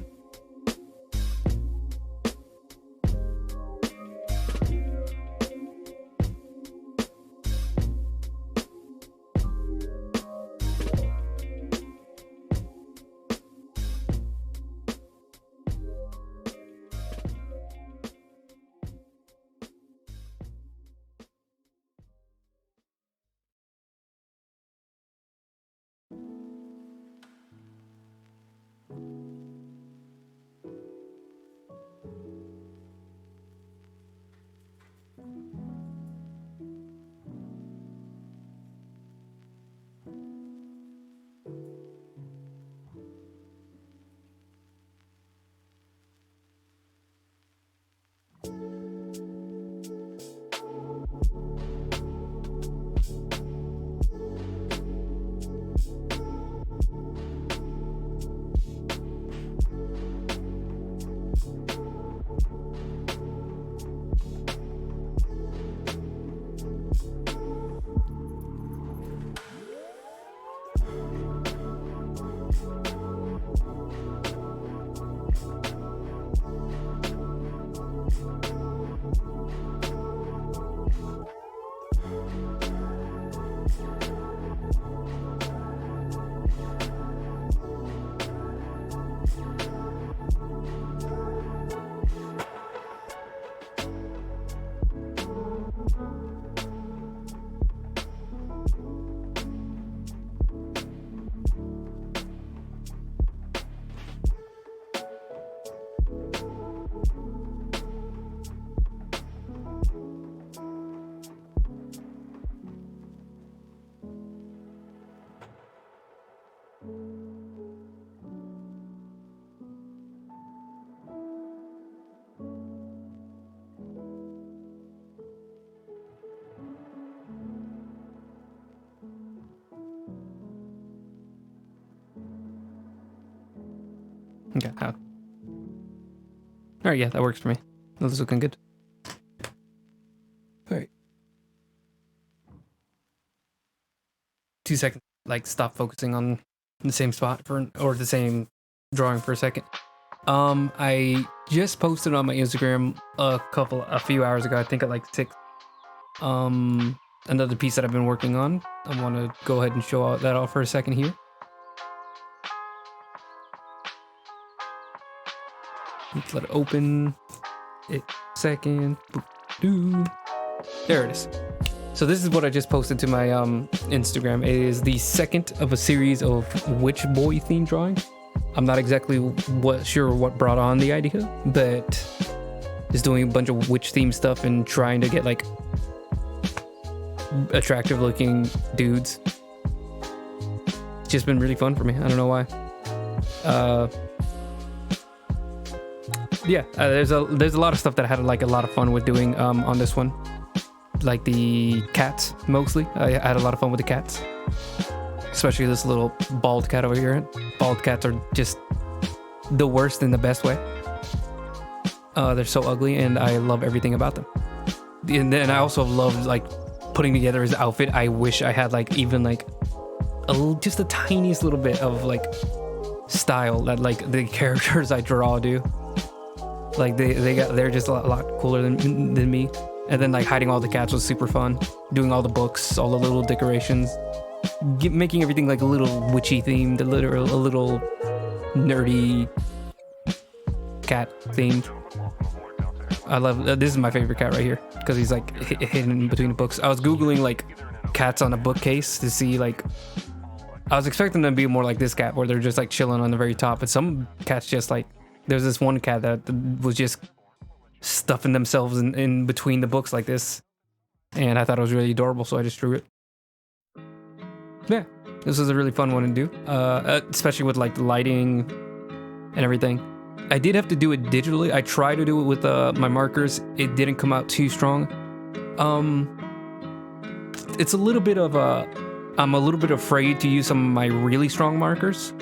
Okay. All right, yeah, that works for me. That's looking good. All right. 2 seconds. Like, stop focusing on the same spot or the same drawing for a second. I just posted on my Instagram a few hours ago. I think at like 6. Another piece that I've been working on. I want to go ahead and show that off for a second here. Let's let it open. Second. There it is. So this is what I just posted to my Instagram. It is the second of a series of witch boy theme drawings. I'm not exactly sure what brought on the idea, but just doing a bunch of witch themed stuff and trying to get like attractive looking dudes. It's just been really fun for me. I don't know why. Yeah, there's a lot of stuff that I had like a lot of fun with doing on this one. Like the cats, mostly. I had a lot of fun with the cats. Especially this little bald cat over here. Bald cats are just the worst in the best way. They're so ugly and I love everything about them. And then I also love like putting together his outfit. I wish I had like even like just the tiniest little bit of like style that like the characters I draw do. Like they're just a lot cooler than me. And then like hiding all the cats was super fun. Doing all the books, all the little decorations, making everything like a little witchy themed, a little nerdy cat themed. I love this is my favorite cat right here because he's like hidden in between the books. I was googling like cats on a bookcase to see like I was expecting them to be more like this cat where they're just like chilling on the very top, but some cats just like there's this one cat that was just stuffing themselves in between the books like this, and I thought it was really adorable, so I just drew it. Yeah, this was a really fun one to do, especially with like the lighting and everything. I did have to do it digitally. I tried to do it with my markers. It didn't come out too strong. It's a little bit of a I'm a little bit afraid to use some of my really strong markers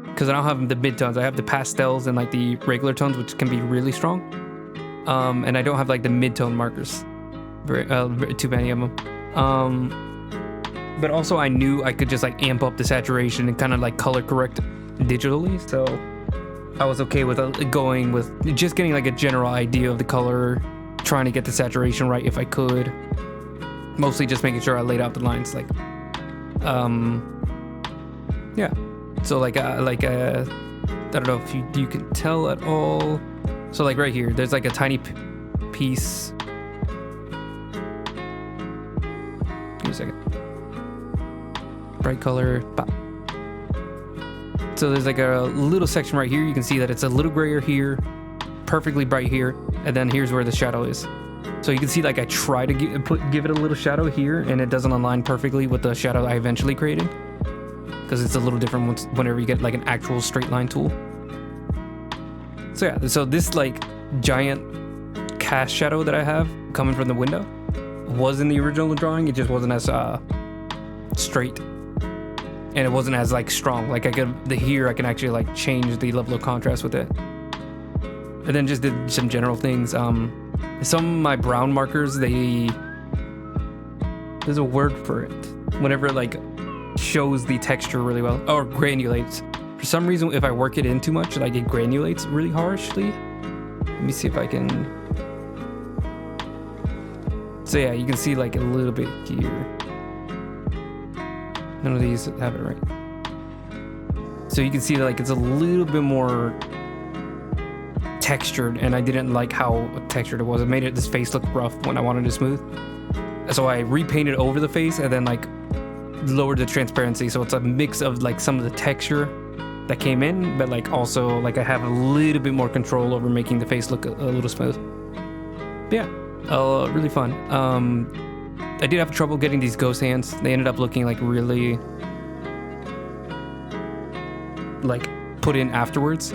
because I don't have the mid-tones. I have the pastels and like the regular tones, which can be really strong. And I don't have like the mid-tone markers, too many of them. But also I knew I could just like amp up the saturation and kind of like color correct digitally. So I was okay with going with just getting like a general idea of the color, trying to get the saturation right if I could. Mostly just making sure I laid out the lines like, yeah. So like I don't know if you can tell at all. So like right here, there's like a tiny piece. Give me a second. Bright color. Pop. So there's like a little section right here. You can see that it's a little grayer here, perfectly bright here, and then here's where the shadow is. So you can see like I try to give it a little shadow here, and it doesn't align perfectly with the shadow I eventually created, because it's a little different whenever you get like an actual straight line tool. So yeah, so this like giant cast shadow that I have coming from the window was in the original drawing. It just wasn't as straight, and it wasn't as like strong. Like I can actually like change the level of contrast with it. And then just did some general things. Some of my brown markers, there's a word for it. Whenever it like shows the texture really well, or granulates. For some reason, if I work it in too much, like it granulates really harshly. Let me see if I can. So yeah, you can see like a little bit here. None of these have it right. So you can see like it's a little bit more textured, and I didn't like how textured it was. It made this face look rough when I wanted it smooth. So I repainted over the face and then like lowered the transparency, so it's a mix of like some of the texture that came in, but like also like I have a little bit more control over making the face look a little smooth. But yeah, really fun. I did have trouble getting these ghost hands. They ended up looking like really like put in afterwards,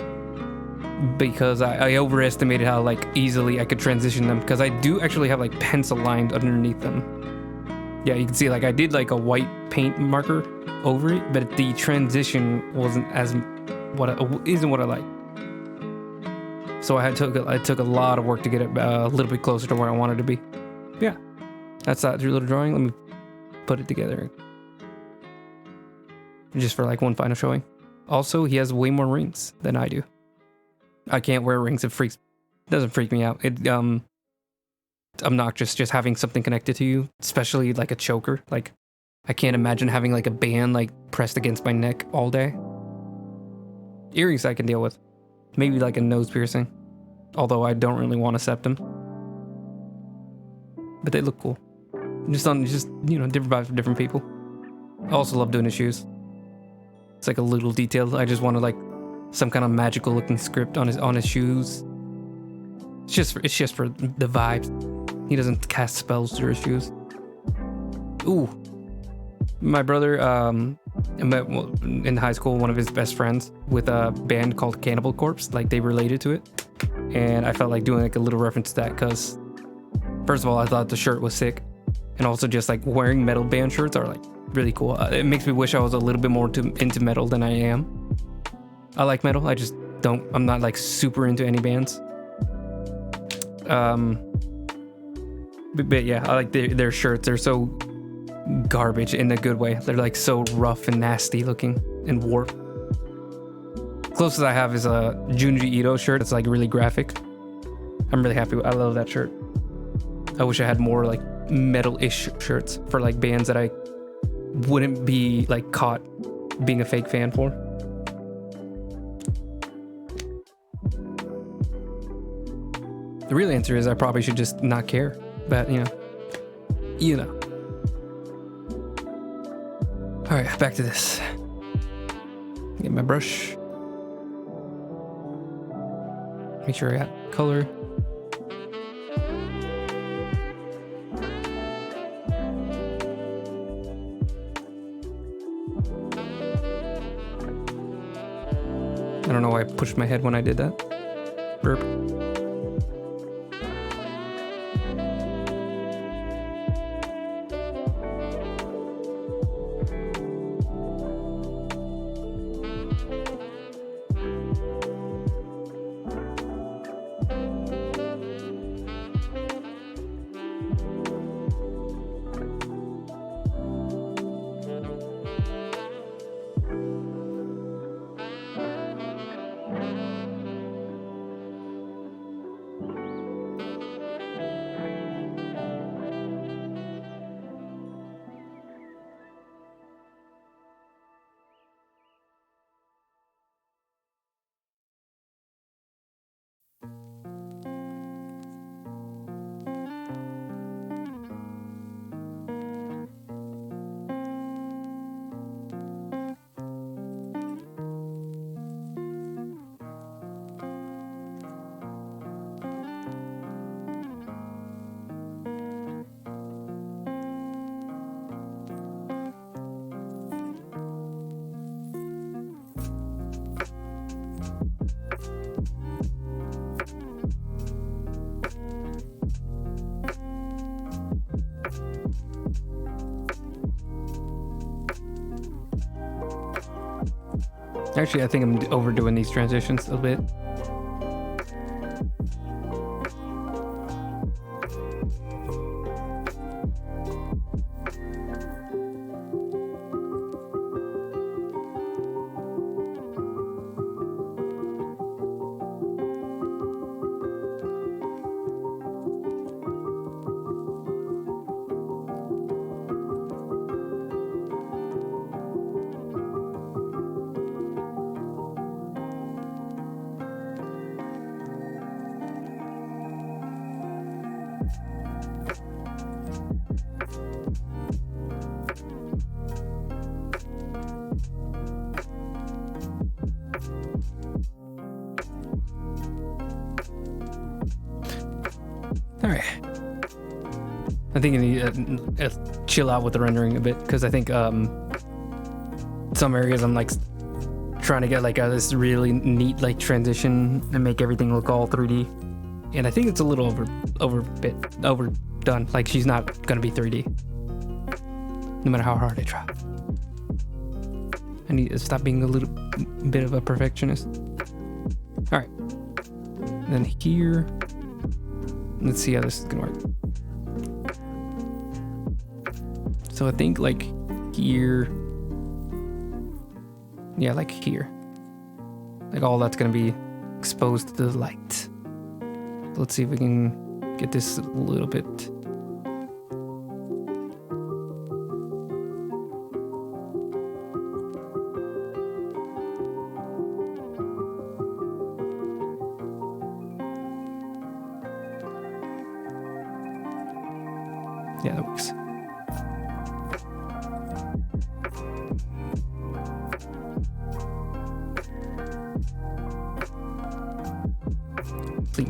because I overestimated how like easily I could transition them, because I do actually have like pencil lines underneath them. Yeah, you can see like I did like a white paint marker over it, but the transition isn't what I like. So I took a lot of work to get it a little bit closer to where I wanted to be. Yeah, that's that little drawing. Let me put it together just for like one final showing. Also, he has way more rings than I do. I can't wear rings. It doesn't freak me out. It's obnoxious just having something connected to you, especially like a choker. Like I can't imagine having like a band like pressed against my neck all day. Earrings I can deal with. Maybe like a nose piercing, although I don't really want a septum. But they look cool. Just different vibes for different people. I also love doing his shoes. It's like a little detail. I just wanted like some kind of magical looking script on his shoes. It's just for the vibes. He doesn't cast spells through his shoes. Ooh, my brother met in high school one of his best friends with a band called Cannibal Corpse. Like they related to it, and I felt like doing like a little reference to that, because first of all I thought the shirt was sick, and also just like wearing metal band shirts are like really cool. It makes me wish I was a little bit more into metal than I am. I like metal. I'm not like super into any bands. But yeah, I like their shirts. They're so garbage in a good way. They're like so rough and nasty looking and warped. Closest I have is a Junji Ito shirt. It's like really graphic. I'm really happy. I love that shirt. I wish I had more like metal-ish shirts for like bands that I wouldn't be like caught being a fake fan for. The real answer is I probably should just not care, but you know. All right, back to this. Get my brush. Make sure I got color. I don't know why I pushed my head when I did that. Burp. Actually, I think I'm overdoing these transitions a bit. All right. I think I need to chill out with the rendering a bit because I think some areas I'm like trying to get like this really neat like transition and make everything look all 3D, and I think it's a little overdone. Like she's not gonna be 3D, no matter how hard I try. I need to stop being a little bit of a perfectionist. All right, and then here. Let's see how this is gonna work. So I think like here, yeah, like here, like all that's gonna be exposed to the light. Let's see if we can get this a little bit. Yeah, that works. Sleep.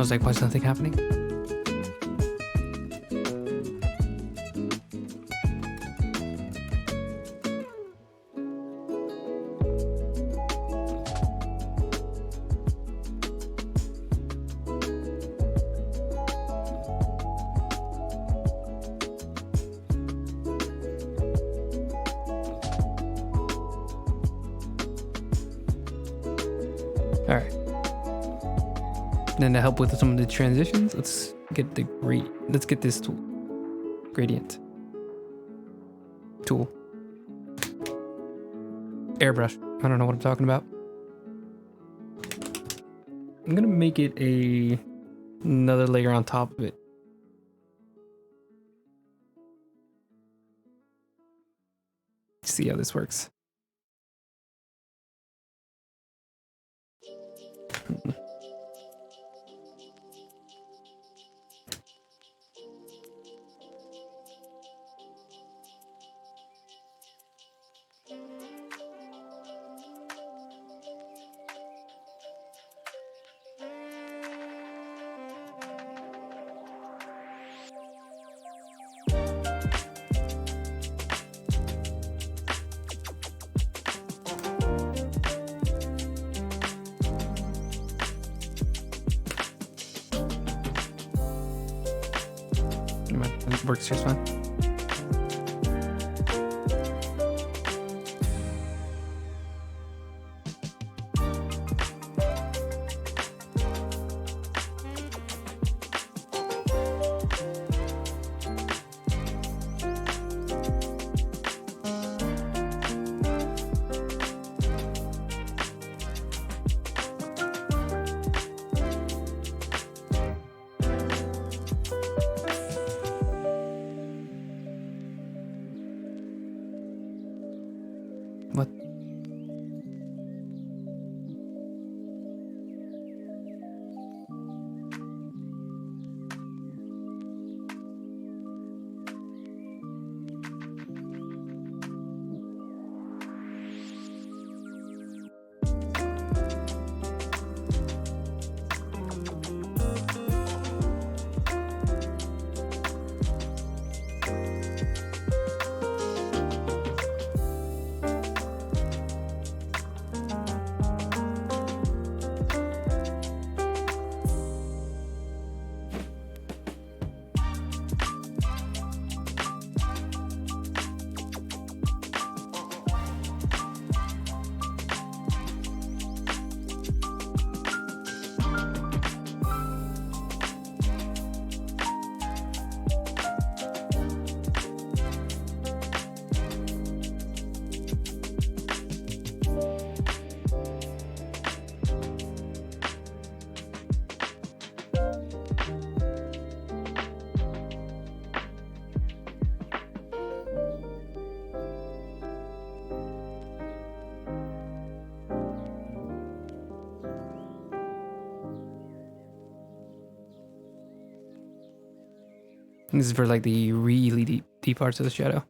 was like, why's nothing happening? All right. Then to help with some of the transitions, let's get this tool. Gradient tool. Airbrush. I don't know what I'm talking about. I'm gonna make it another layer on top of it. See how this works. It works just fine. What? This is for like the really deep parts of the shadow.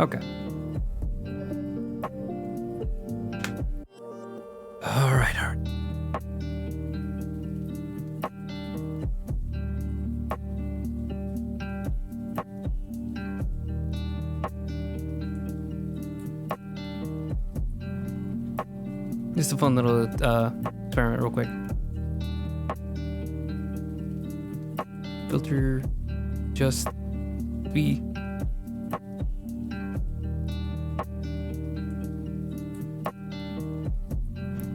Okay. All right. Just a fun little experiment real quick. Filter just be.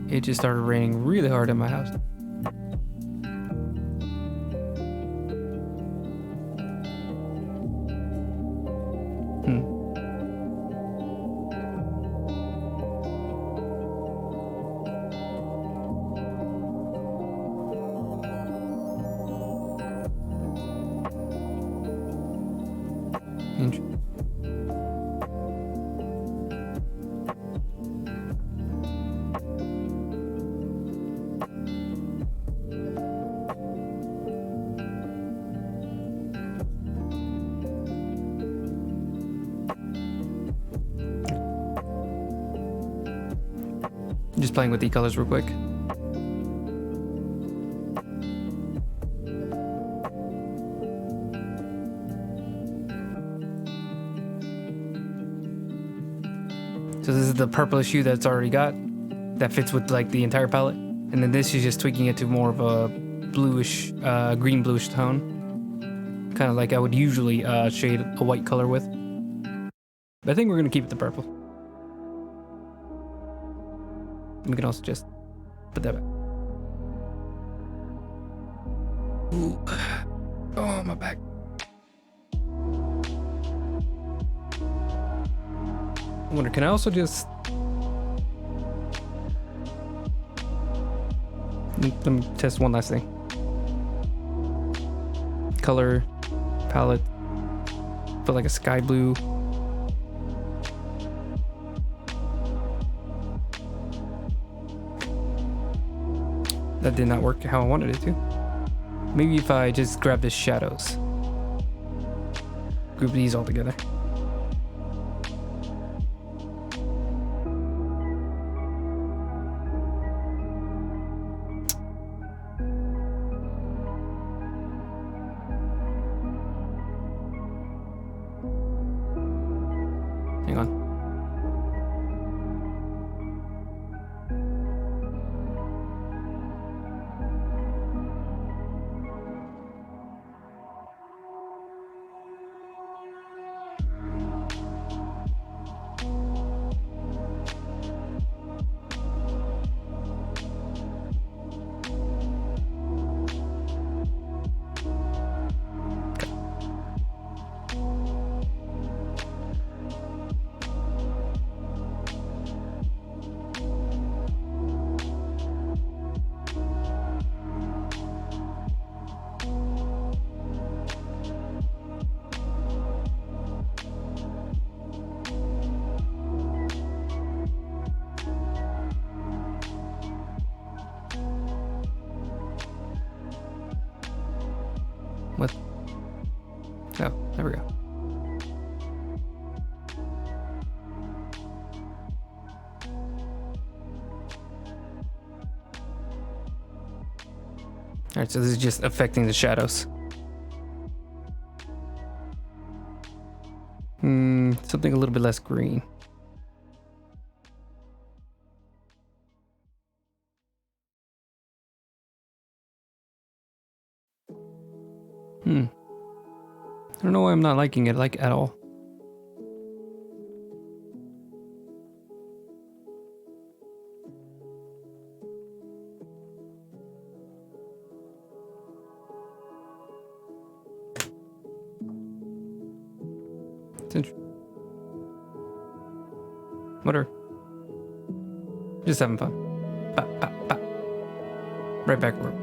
It just started raining really hard in my house. Just playing with the colors real quick. So this is the purplish hue that's already got, that fits with like the entire palette. And then this is just tweaking it to more of a bluish, green bluish tone. Kind of like I would usually shade a white color with. But I think we're gonna keep it the purple. We can also just put that back. Ooh. Oh, my back. I wonder, can I also just... Let me test one last thing. Color, palette, put like a sky blue. That did not work how I wanted it to. Maybe if I just grab the shadows. Group these all together. Hang on. What? Oh, there we go. All right, so this is just affecting the shadows. Something a little bit less green. I don't know why I'm not liking it like at all. It's interesting. Whatever. Just having fun. Bah, bah, bah. Right back where.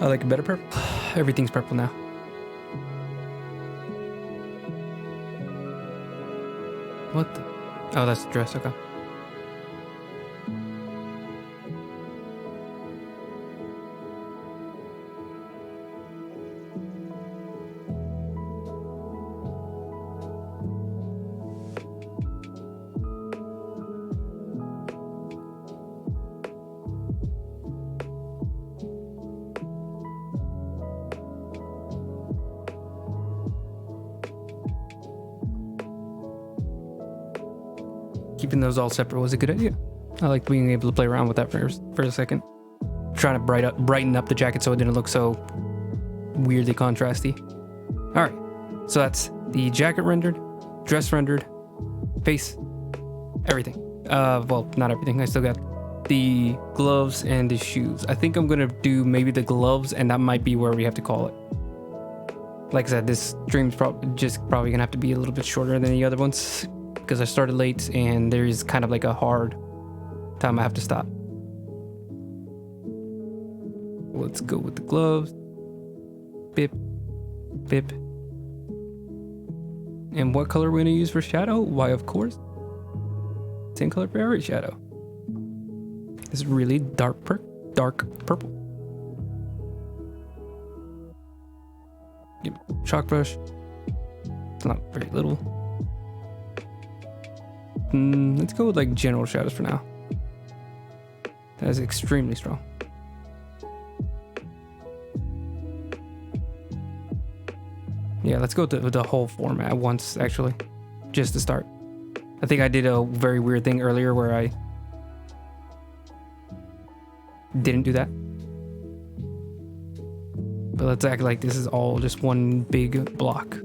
I like a better purple. Everything's purple now. What the? Oh, that's the dress. Okay. keeping those all separate was a good idea. I like being able to play around with that for a second. Trying to brighten up the jacket so it didn't look so weirdly contrasty. All right, so that's the jacket rendered, dress rendered, face, everything. Well, not everything. I still got the gloves and the shoes. I think I'm gonna do maybe the gloves, and that might be where we have to call it. Like I said, this stream's probably gonna have to be a little bit shorter than the other ones because I started late and there is kind of like a hard time I have to stop. Let's go with the gloves. Bip, bip. And what color we're gonna use for shadow? Why, of course, same color for every shadow. It's really dark purple. Yep. Chalk brush. It's not very little. Let's go with like general shadows for now. That is extremely strong. Yeah, let's go with the whole format at once, actually, just to start. I think I did a very weird thing earlier where I didn't do that. But let's act like this is all just one big block.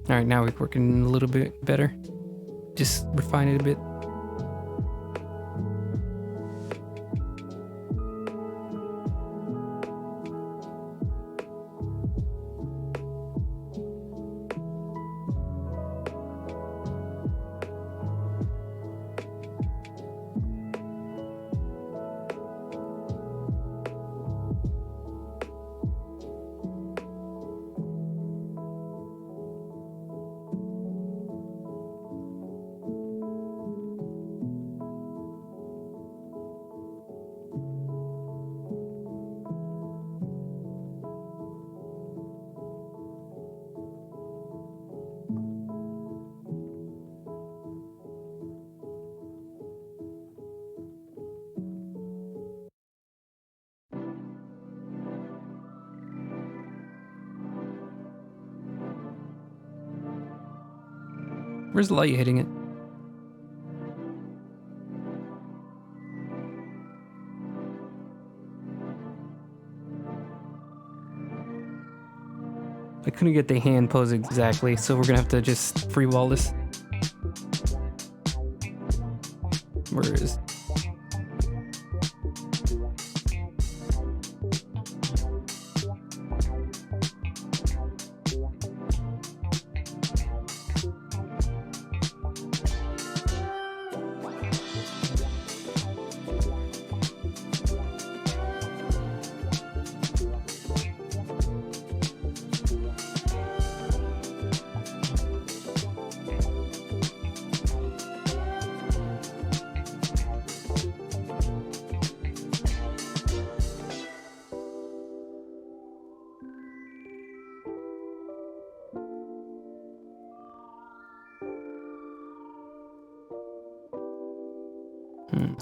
All right, now we're working a little bit better. Just refine it a bit. Where's the light hitting it? I couldn't get the hand pose exactly, so we're gonna have to just freeball this. Where is...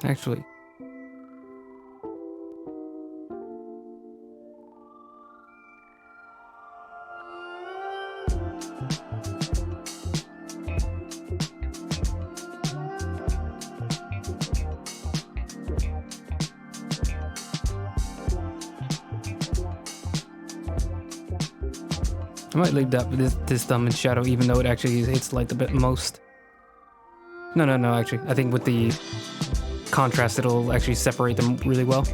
Actually, I might leave this thumb in shadow, even though it actually hits light the bit most. No, actually, I think with the contrast, it'll actually separate them really well.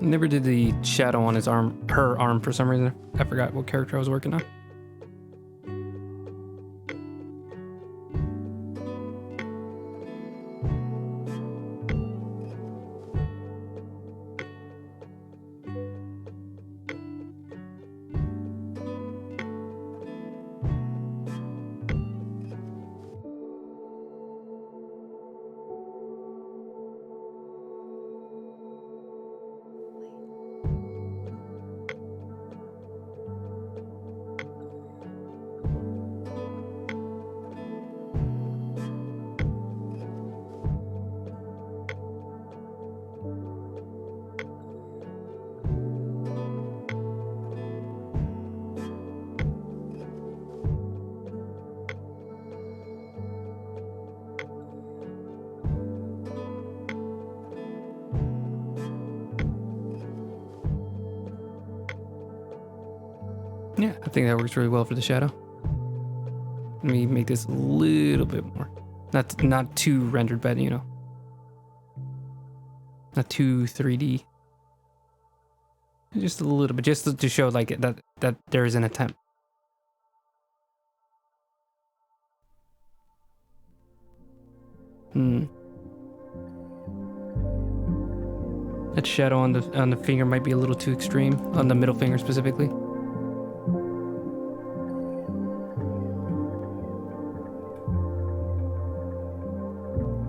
Never did the shadow on his arm, her arm for some reason. I forgot what character I was working on. Yeah, I think that works really well for the shadow. Let me make this a little bit more. Not too rendered, but you know. Not too 3D. Just a little bit, just to show like that there is an attempt. That shadow on the finger might be a little too extreme, on the middle finger specifically.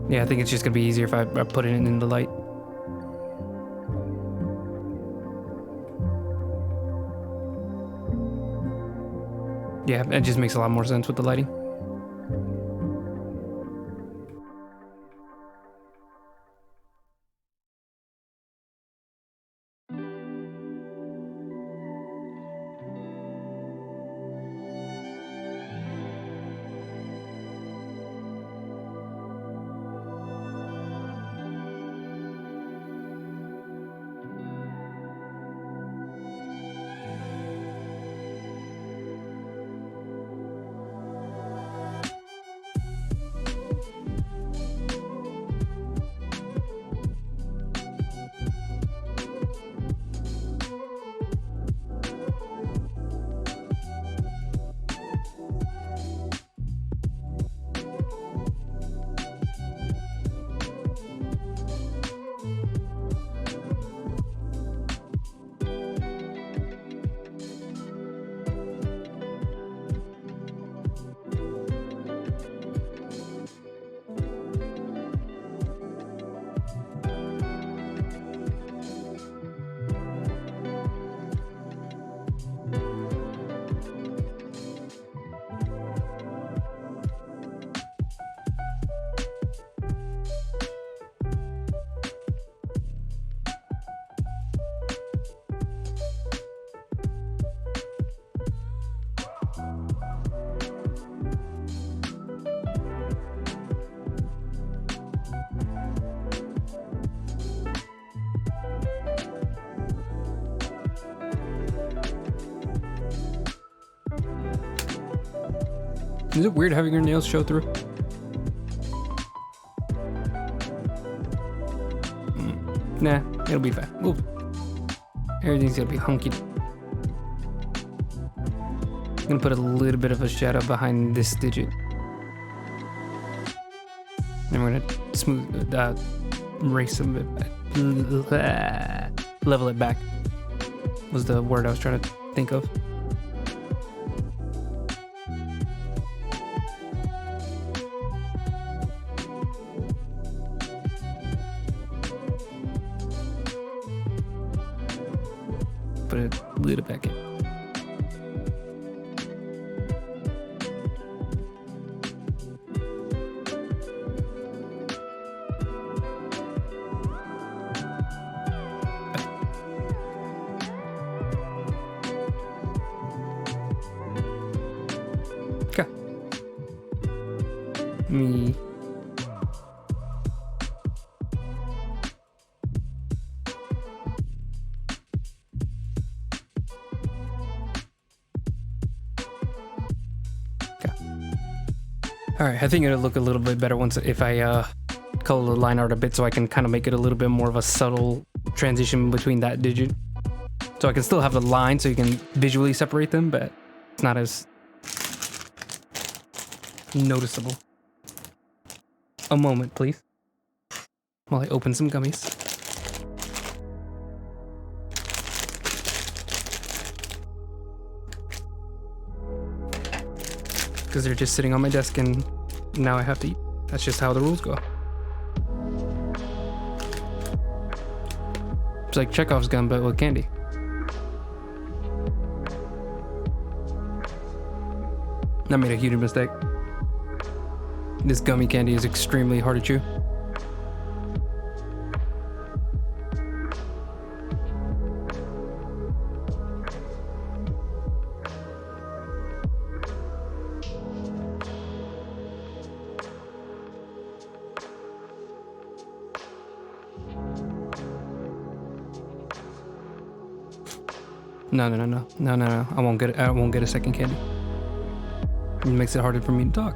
Yeah, I think it's just gonna be easier if I put it in the light. Yeah, it just makes a lot more sense with the lighting. Is it weird having your nails show through? Nah, it'll be fine. Ooh. Everything's gonna be hunky. I'm gonna put a little bit of a shadow behind this digit. Then we're gonna smooth, erase a bit, level it back. Was the word I was trying to think of. Put it a little back in. Okay. Me. All right, I think it'll look a little bit better once if I color the line art a bit, so I can kind of make it a little bit more of a subtle transition between that digit. So I can still have the line so you can visually separate them, but it's not as noticeable. A moment, please, while I open some gummies. Because they're just sitting on my desk and now I have to eat. That's just how the rules go. It's like Chekhov's gun, but with candy. I made a huge mistake. This gummy candy is extremely hard to chew. No. I won't get a second candy. It makes it harder for me to talk.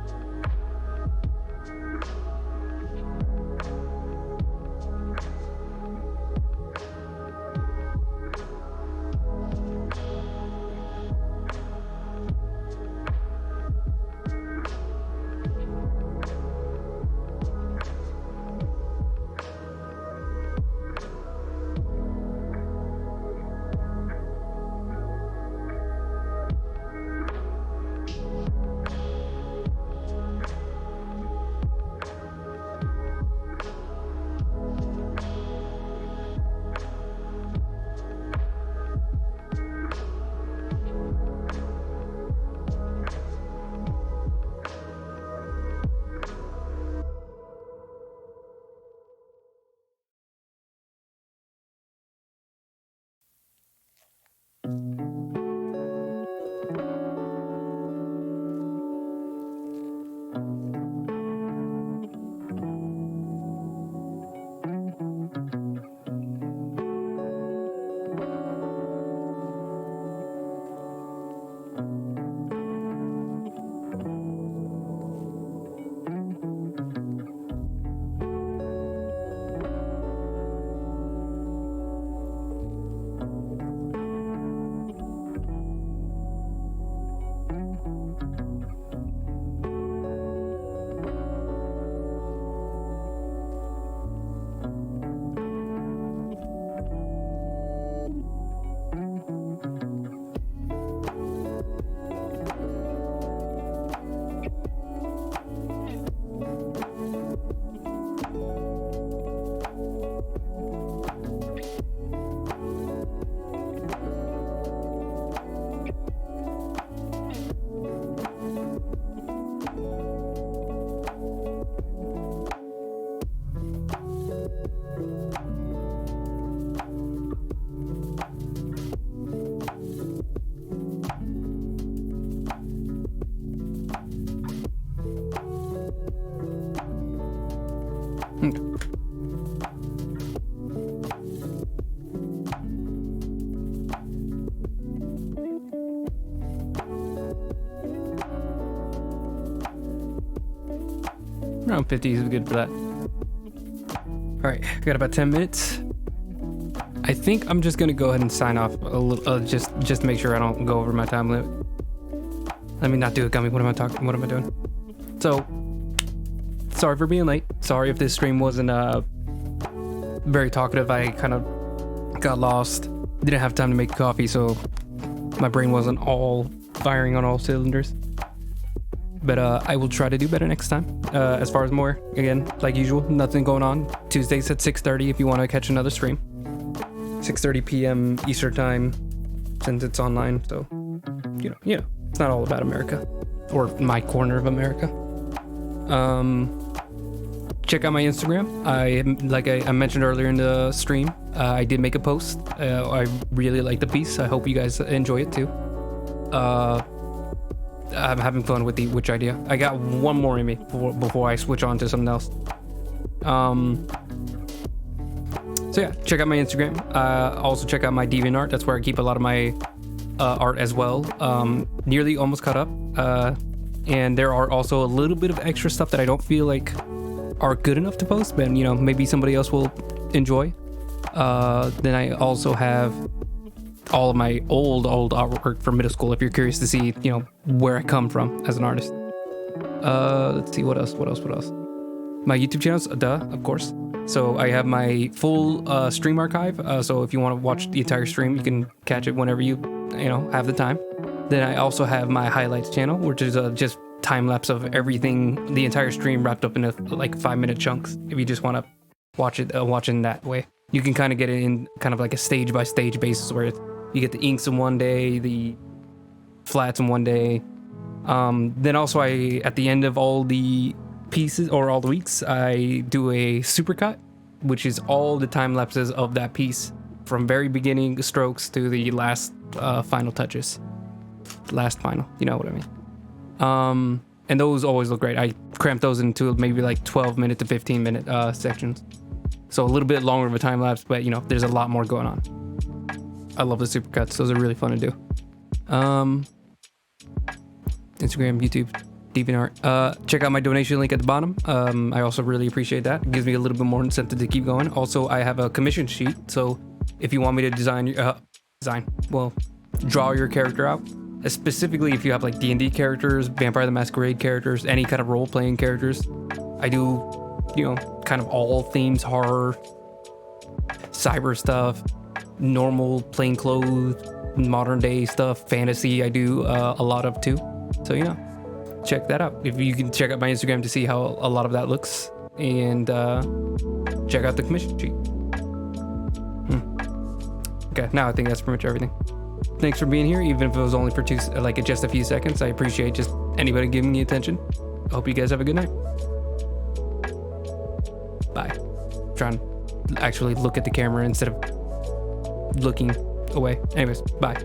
Around 50 is good for that. All right, got about 10 minutes. I think I'm just gonna go ahead and sign off a little, just to make sure I don't go over my time limit. Let me not do a gummy. What am I doing? So, sorry for being late. Sorry if this stream wasn't very talkative. I kind of got lost. Didn't have time to make coffee, so my brain wasn't all firing on all cylinders. But I will try to do better next time. As far as more, again, like usual, nothing going on. Tuesdays at 6:30 if you want to catch another stream. 6:30 p.m. Eastern time, since it's online. So, you know, it's not all about America or my corner of America. Check out my Instagram. I mentioned earlier in the stream, I did make a post. I really like the piece. I hope you guys enjoy it too. I'm having fun with the witch idea. I got one more in me before I switch on to something else. So yeah, check out my Instagram. Also check out my DeviantArt. That's where I keep a lot of my art as well. Nearly almost caught up. And there are also a little bit of extra stuff that I don't feel like are good enough to post, but maybe somebody else will enjoy. Then I also have all of my old artwork from middle school, if you're curious to see, you know, where I come from as an artist. Let's see, what else? My YouTube channels, of course. So I have my full stream archive. So if you want to watch the entire stream, you can catch it whenever you know, have the time. Then I also have my highlights channel, which is just time lapse of everything, the entire stream wrapped up in like 5-minute chunks. If you just want to watch it, watching that way, you can kind of get it in kind of like a stage by stage basis, where you get the inks in one day, the flats in one day. Then also at the end of all the pieces or all the weeks, I do a supercut, which is all the time lapses of that piece from very beginning strokes to the last final touches. Last final, you know what I mean. And those always look great. I cramp those into maybe like 12-minute to 15-minute sections. So a little bit longer of a time lapse, but you know, there's a lot more going on. I love the supercuts. Those are really fun to do. Instagram, YouTube, DeviantArt. Check out my donation link at the bottom. I also really appreciate that. It gives me a little bit more incentive to keep going. Also, I have a commission sheet. So if you want me to draw your character out, specifically if you have like D&D characters, Vampire the Masquerade characters, any kind of role-playing characters, I do, you know, kind of all themes: horror, cyber stuff, normal plain clothes, modern day stuff, fantasy. I do a lot of too. So, you know, check that out. If you can check out my Instagram to see how a lot of that looks, and check out the commission sheet. Okay, now I think that's pretty much everything. Thanks for being here, even if it was only for just a few seconds. I appreciate just anybody giving me attention. I hope you guys have a good night. Bye. Trying to actually look at the camera instead of looking away. Anyways, bye.